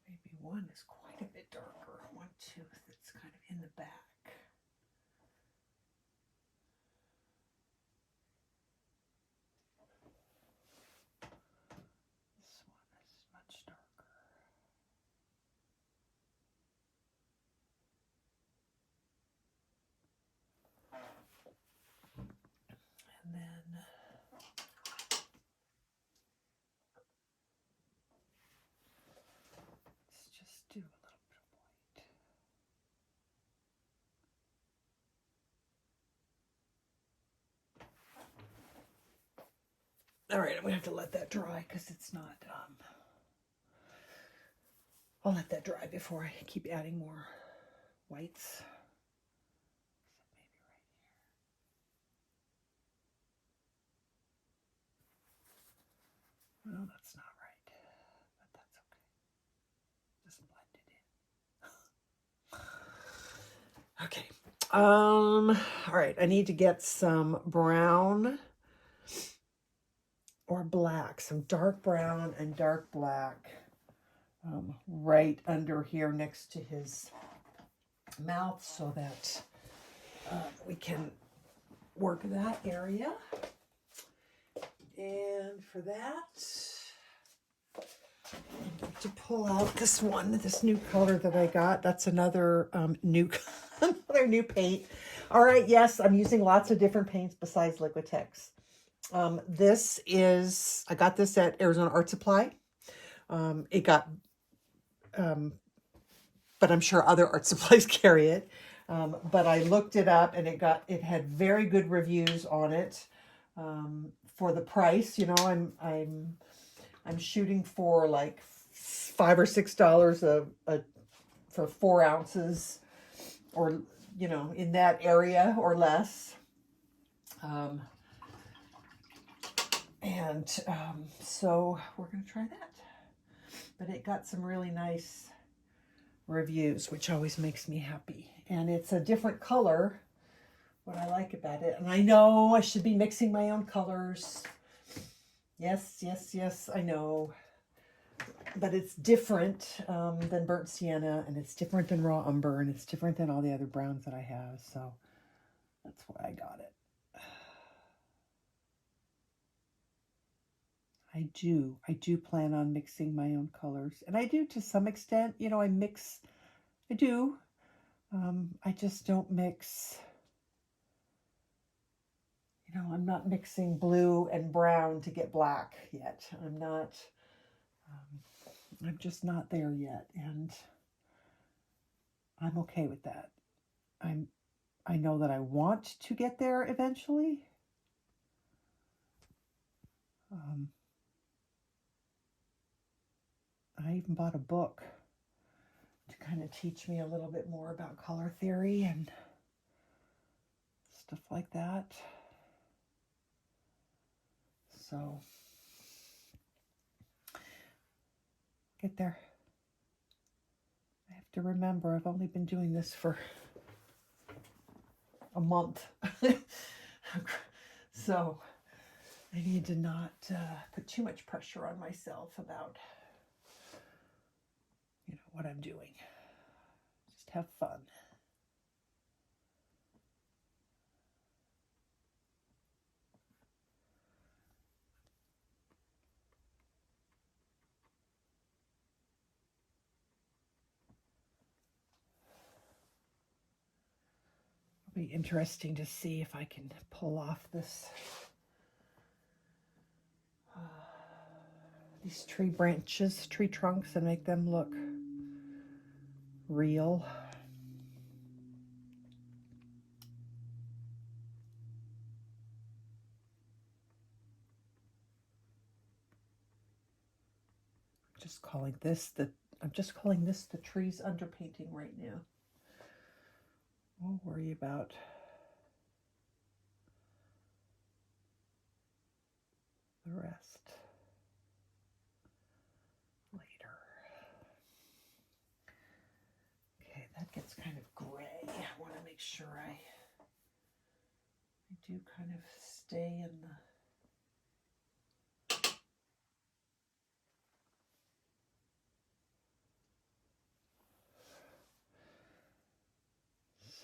Maybe one is quite a bit darker. One tooth that's kind of in the back. This one is much darker. And then let's just do a little bit of white. All right, I'm gonna have to let that dry because it's not, I'll let that dry before I keep adding more whites. Maybe right here. Well, that's not right, but that's okay. Just blend it in. Okay. All right, I need to get some brown or black, some dark brown and dark black right under here next to his mouth so that we can work that area. And for that, I'm going to pull out this new color that I got. That's another new paint. All right, yes, I'm using lots of different paints besides Liquitex. This is, I got this at Arizona Art Supply. It got, but I'm sure other art supplies carry it. But I looked it up and it had very good reviews on it. For the price, you know, I'm shooting for like $5 or $6 for 4 ounces, or you know, in that area or less. So we're going to try that. But it got some really nice reviews, which always makes me happy. And it's a different color, what I like about it. And I know I should be mixing my own colors. Yes, yes, yes, I know. But it's different than burnt sienna, and it's different than raw umber, and it's different than all the other browns that I have. So that's why I got it. I do plan on mixing my own colors, and I do to some extent. You know, I do, I just don't mix, you know, I'm not mixing blue and brown to get black yet. I'm just not there yet, and I'm okay with that. I know that I want to get there eventually. I even bought a book to kind of teach me a little bit more about color theory and stuff like that. So, get there. I have to remember I've only been doing this for a month. So, I need to not put too much pressure on myself about, you know, what I'm doing. Just have fun. It'll be interesting to see if I can pull off this these tree branches, tree trunks, and make them look real. I'm just calling this the trees underpainting right now. We'll worry about the rest later. Okay, that gets kind of gray. I want to make sure I do kind of stay in the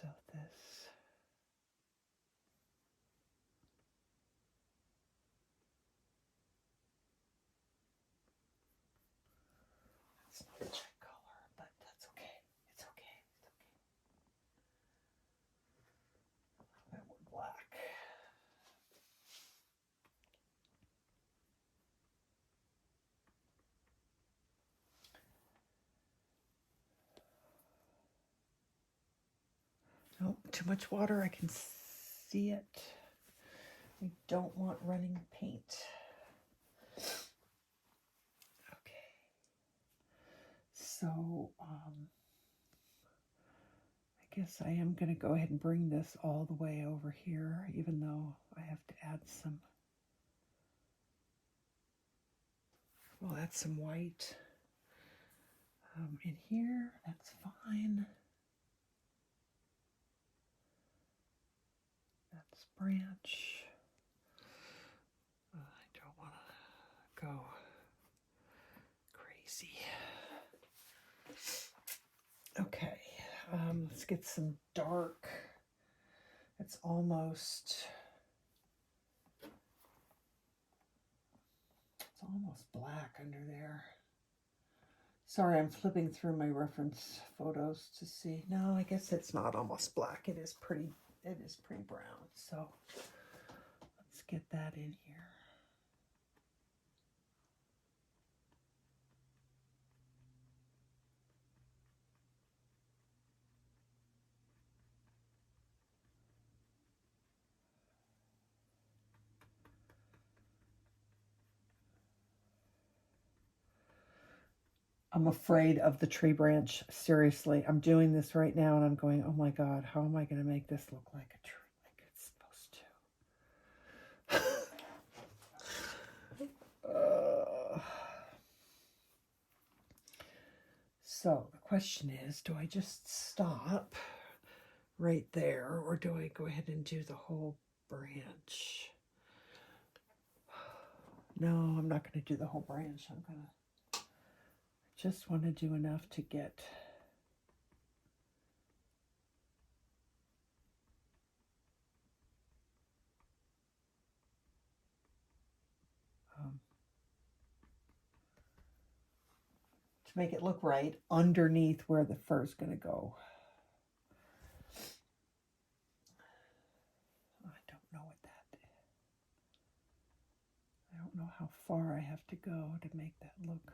so this that's not the right color, but that's okay. It's okay. It's okay. A little bit more black. Oh, too much water. I can see it. We don't want running paint. Okay. So, I guess I am going to go ahead and bring this all the way over here, even though I have to add some, well, add some white in here. That's fine. That's branch. I don't want to go crazy. Okay, let's get some dark. It's almost black under there. Sorry, I'm flipping through my reference photos to see. No, I guess it's not almost black. It is pretty brown. So let's get that in here. I'm afraid of the tree branch. Seriously, I'm doing this right now and I'm going, oh my God, how am I going to make this look like a tree, like it's supposed to? So the question is, do I just stop right there or do I go ahead and do the whole branch? No, I'm not going to do the whole branch. Just want to do enough to get to make it look right underneath where the fur is going to go. how far I have to go to make that look.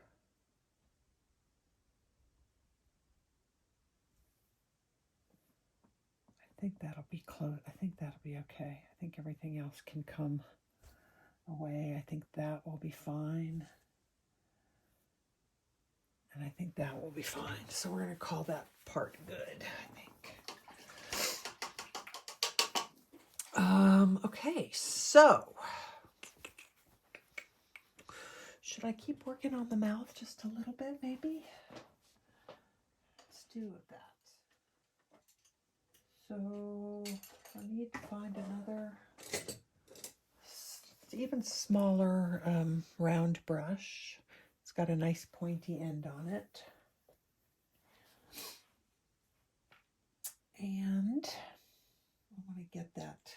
I think that'll be close. I think that'll be okay. I think everything else can come away. I think that will be fine. And I think that will be fine. So we're going to call that part good, I think. Okay, so should I keep working on the mouth just a little bit, maybe? Let's do that. So I need to find another even smaller round brush. It's got a nice pointy end on it. And I want to get that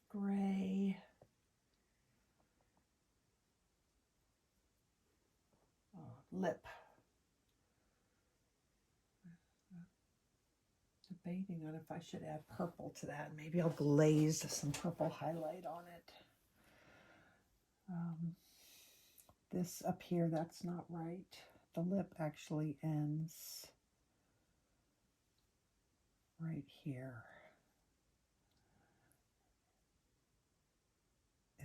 gray lip. Debating on if I should add purple to that. Maybe I'll glaze some purple highlight on it. This up here, that's not right. The lip actually ends right here.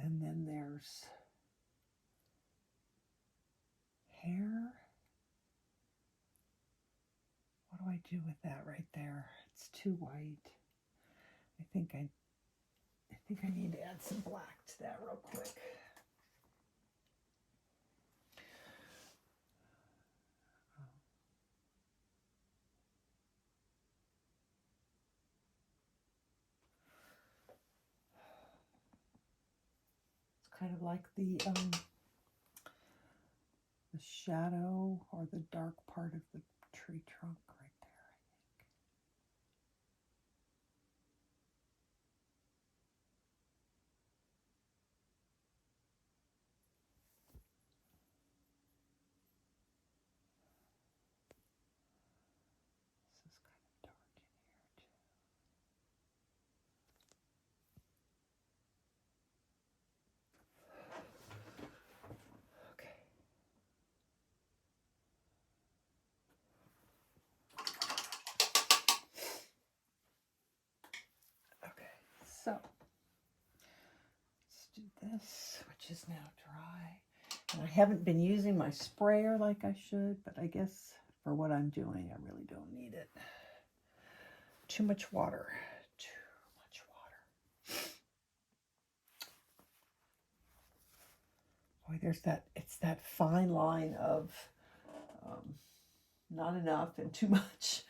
And then there's hair. What do I do with that right there? It's too white. I think I need to add some black to that real quick. It's kind of like the shadow or the dark part of the tree trunk right there, I think. This is kind of dark in here too. Okay. Okay, so let's do this, which is now dry. And I haven't been using my sprayer like I should, but I guess for what I'm doing, I really don't need it. Too much water. Too much water. Boy, there's that, it's that fine line of not enough and too much.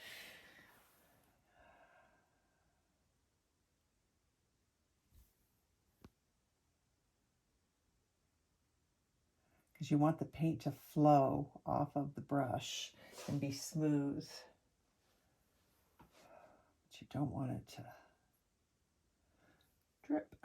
Because you want the paint to flow off of the brush and be smooth. But you don't want it to drip.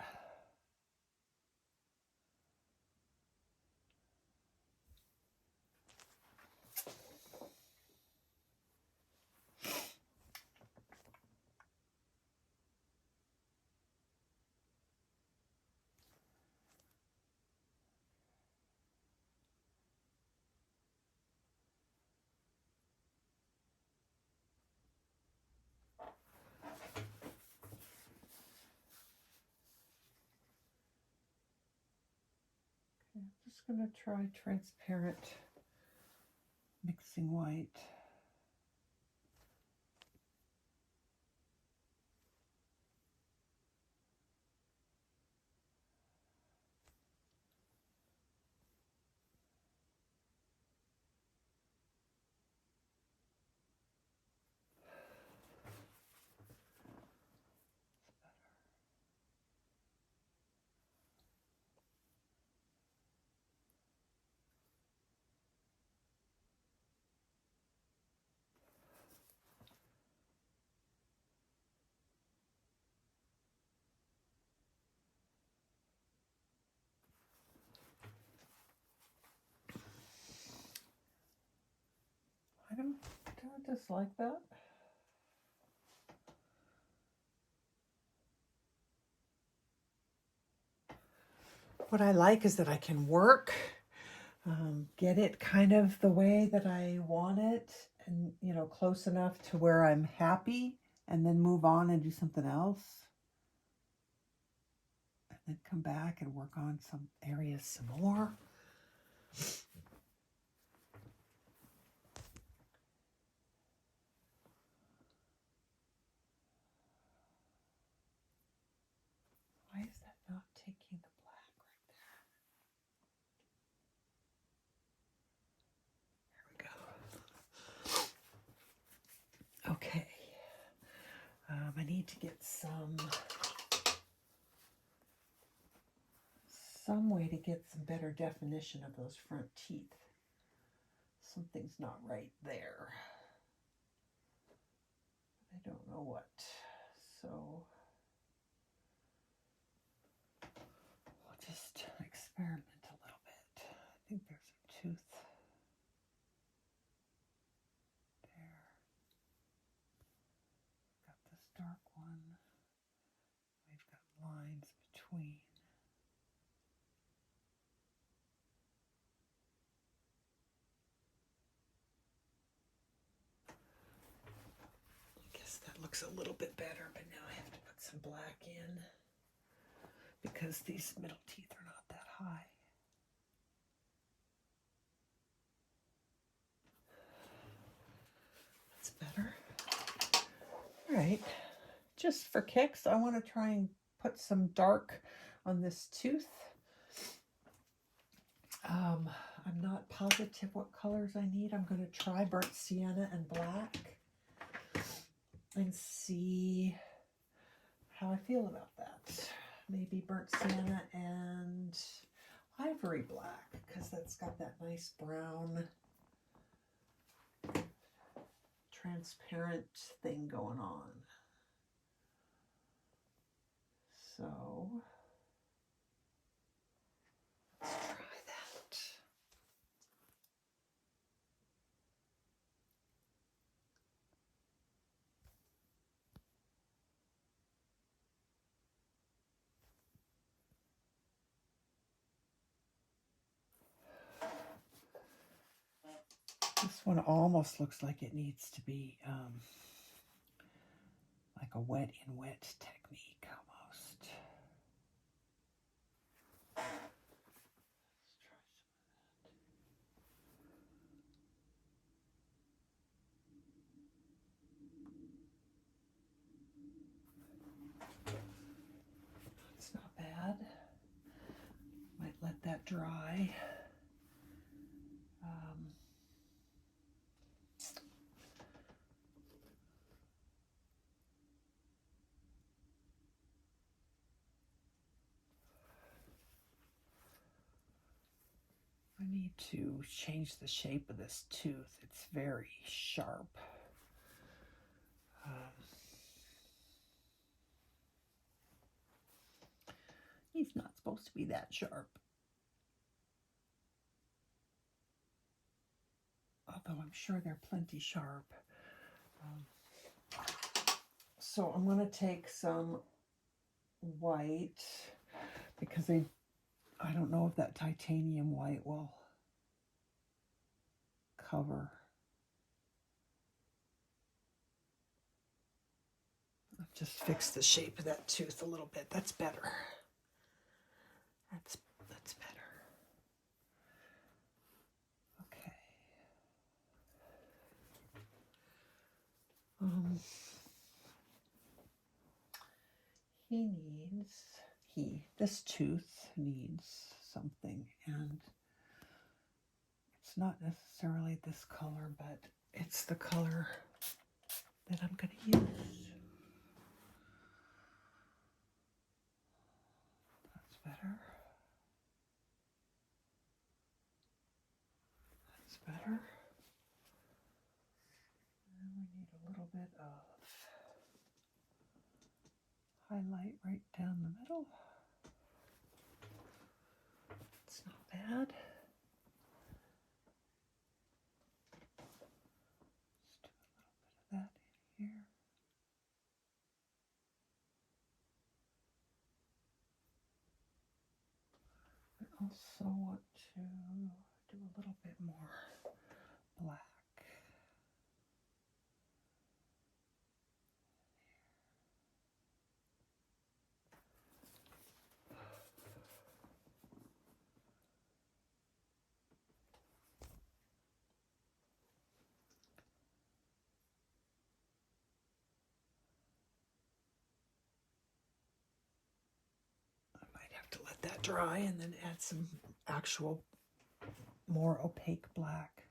I'm just going to try transparent mixing white. Don't I just like that? what I like is that I can work, get it kind of the way that I want it, and, you know, close enough to where I'm happy, and then move on and do something else. And then come back and work on some areas some more. Why is that not taking the black right there? There we go. Okay. I need to get some way to get some better definition of those front teeth. Something's not right there. I don't know what. So we'll just experiment a little bit. I think there's a tooth there. Got this dark one. We've got lines between. I guess that looks a little bit better, but now I have to put some black in because these middle teeth are not that high. That's better. All right, just for kicks, I want to try and put some dark on this tooth. I'm not positive what colors I need. I'm going to try burnt sienna and black and see how I feel about that. Maybe burnt sienna and ivory black, because that's got that nice brown transparent thing going on. So let's try that. This one almost looks like it needs to be like a wet in wet technique almost. It's not bad. Might let that dry. I need to change the shape of this tooth. It's very sharp. He's not supposed to be that sharp. Although I'm sure they're plenty sharp. So I'm going to take some white because I don't know if that titanium white will cover. I'll just fix the shape of that tooth a little bit. That's better. That's better. Okay. This tooth needs something, and it's not necessarily this color, but it's the color that I'm going to use. That's better. That's better. And we need a little bit of highlight right down the middle. It's not bad. Let's do a little bit of that in here. also want to do a little bit more black. To let that dry and then add some actual more opaque black.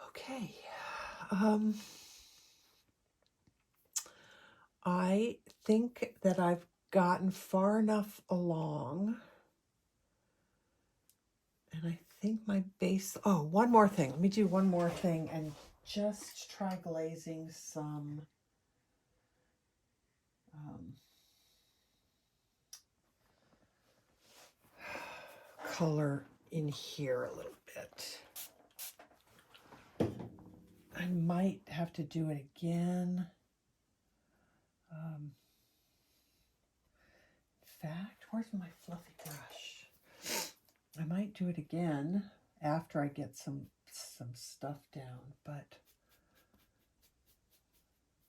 Okay. I think that I've gotten far enough along. And I think my base, oh, one more thing. Let me do one more thing and just try glazing some color in here a little bit. I might have to do it again. In fact, where's my fluffy brush? I might do it again after I get some stuff down, but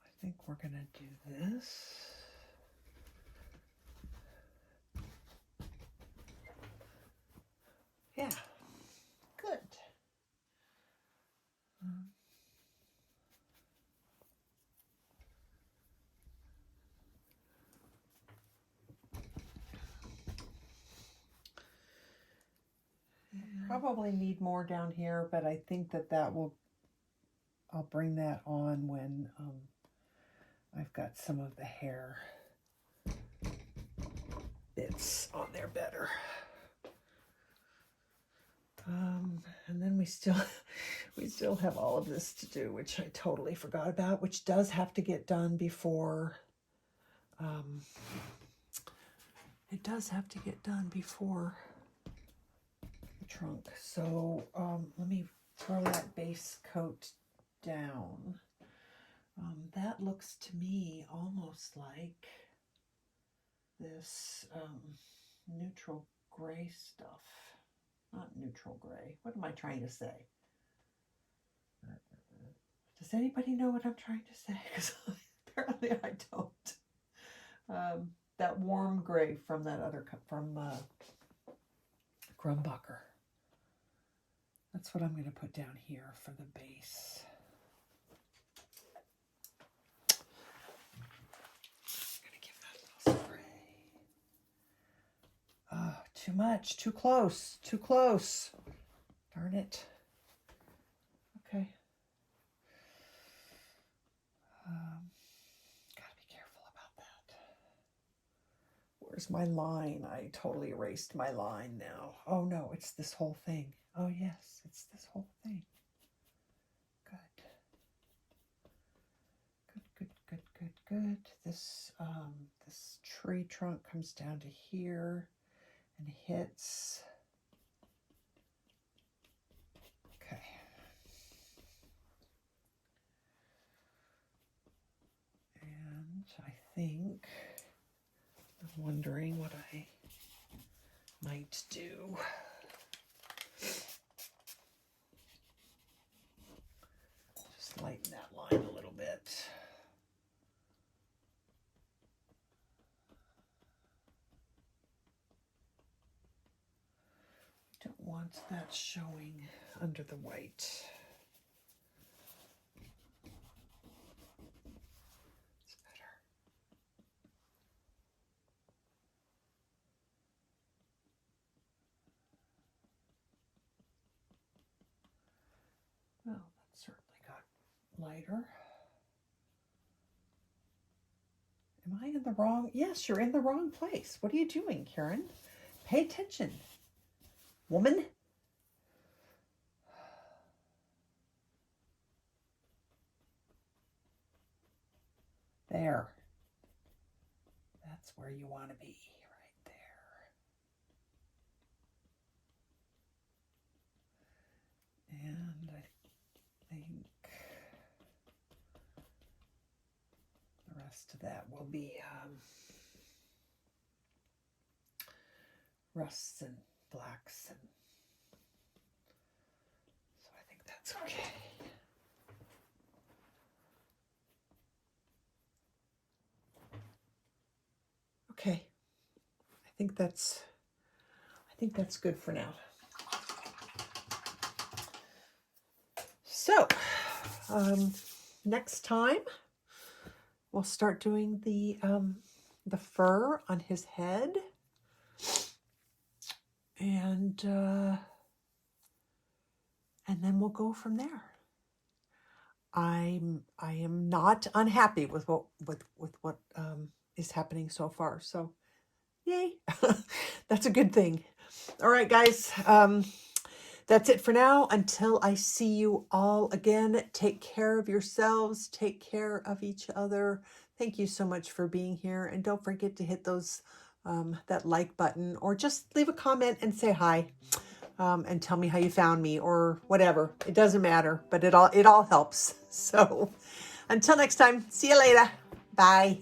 I think we're gonna do this. Yeah, good. Probably need more down here, but I think that will, I'll bring that on when I've got some of the hair bits on there better. And then we still have all of this to do, which I totally forgot about, which does have to get done before, it does have to get done before the trunk. So let me throw that base coat down. That looks to me almost like this neutral gray stuff. Not neutral gray. What am I trying to say? Does anybody know what I'm trying to say? Because apparently I don't. That warm gray from that other, from Grumbacher. That's what I'm going to put down here for the base. I'm going to give that a little spray. Oh, too much, too close, too close. Darn it. Okay. Gotta be careful about that. Where's my line? I totally erased my line now. Oh no, it's this whole thing. Oh yes, it's this whole thing. Good. Good, good, good, good, good. This tree trunk comes down to here and hits. Okay. And I think I'm wondering what I might do. Just lighten that line a little bit. Don't want that showing under the white. It's better. Well, that certainly got lighter. Am I in the wrong? Yes, you're in the wrong place. What are you doing, Karen? Pay attention, woman. There. That's where you want to be, right there. And I think the rest of that will be rusts and blacks, and so I think that's okay. Okay, I think that's good for now. So next time we'll start doing the fur on his head, and then we'll go from there. I am not unhappy with what is happening so far. So, yay! That's a good thing. All right, guys. That's it for now. Until I see you all again, take care of yourselves. Take care of each other. Thank you so much for being here, and don't forget to hit those that like button, or just leave a comment and say hi. And tell me how you found me, or whatever. It doesn't matter, but it all helps. So until next time, see you later. Bye.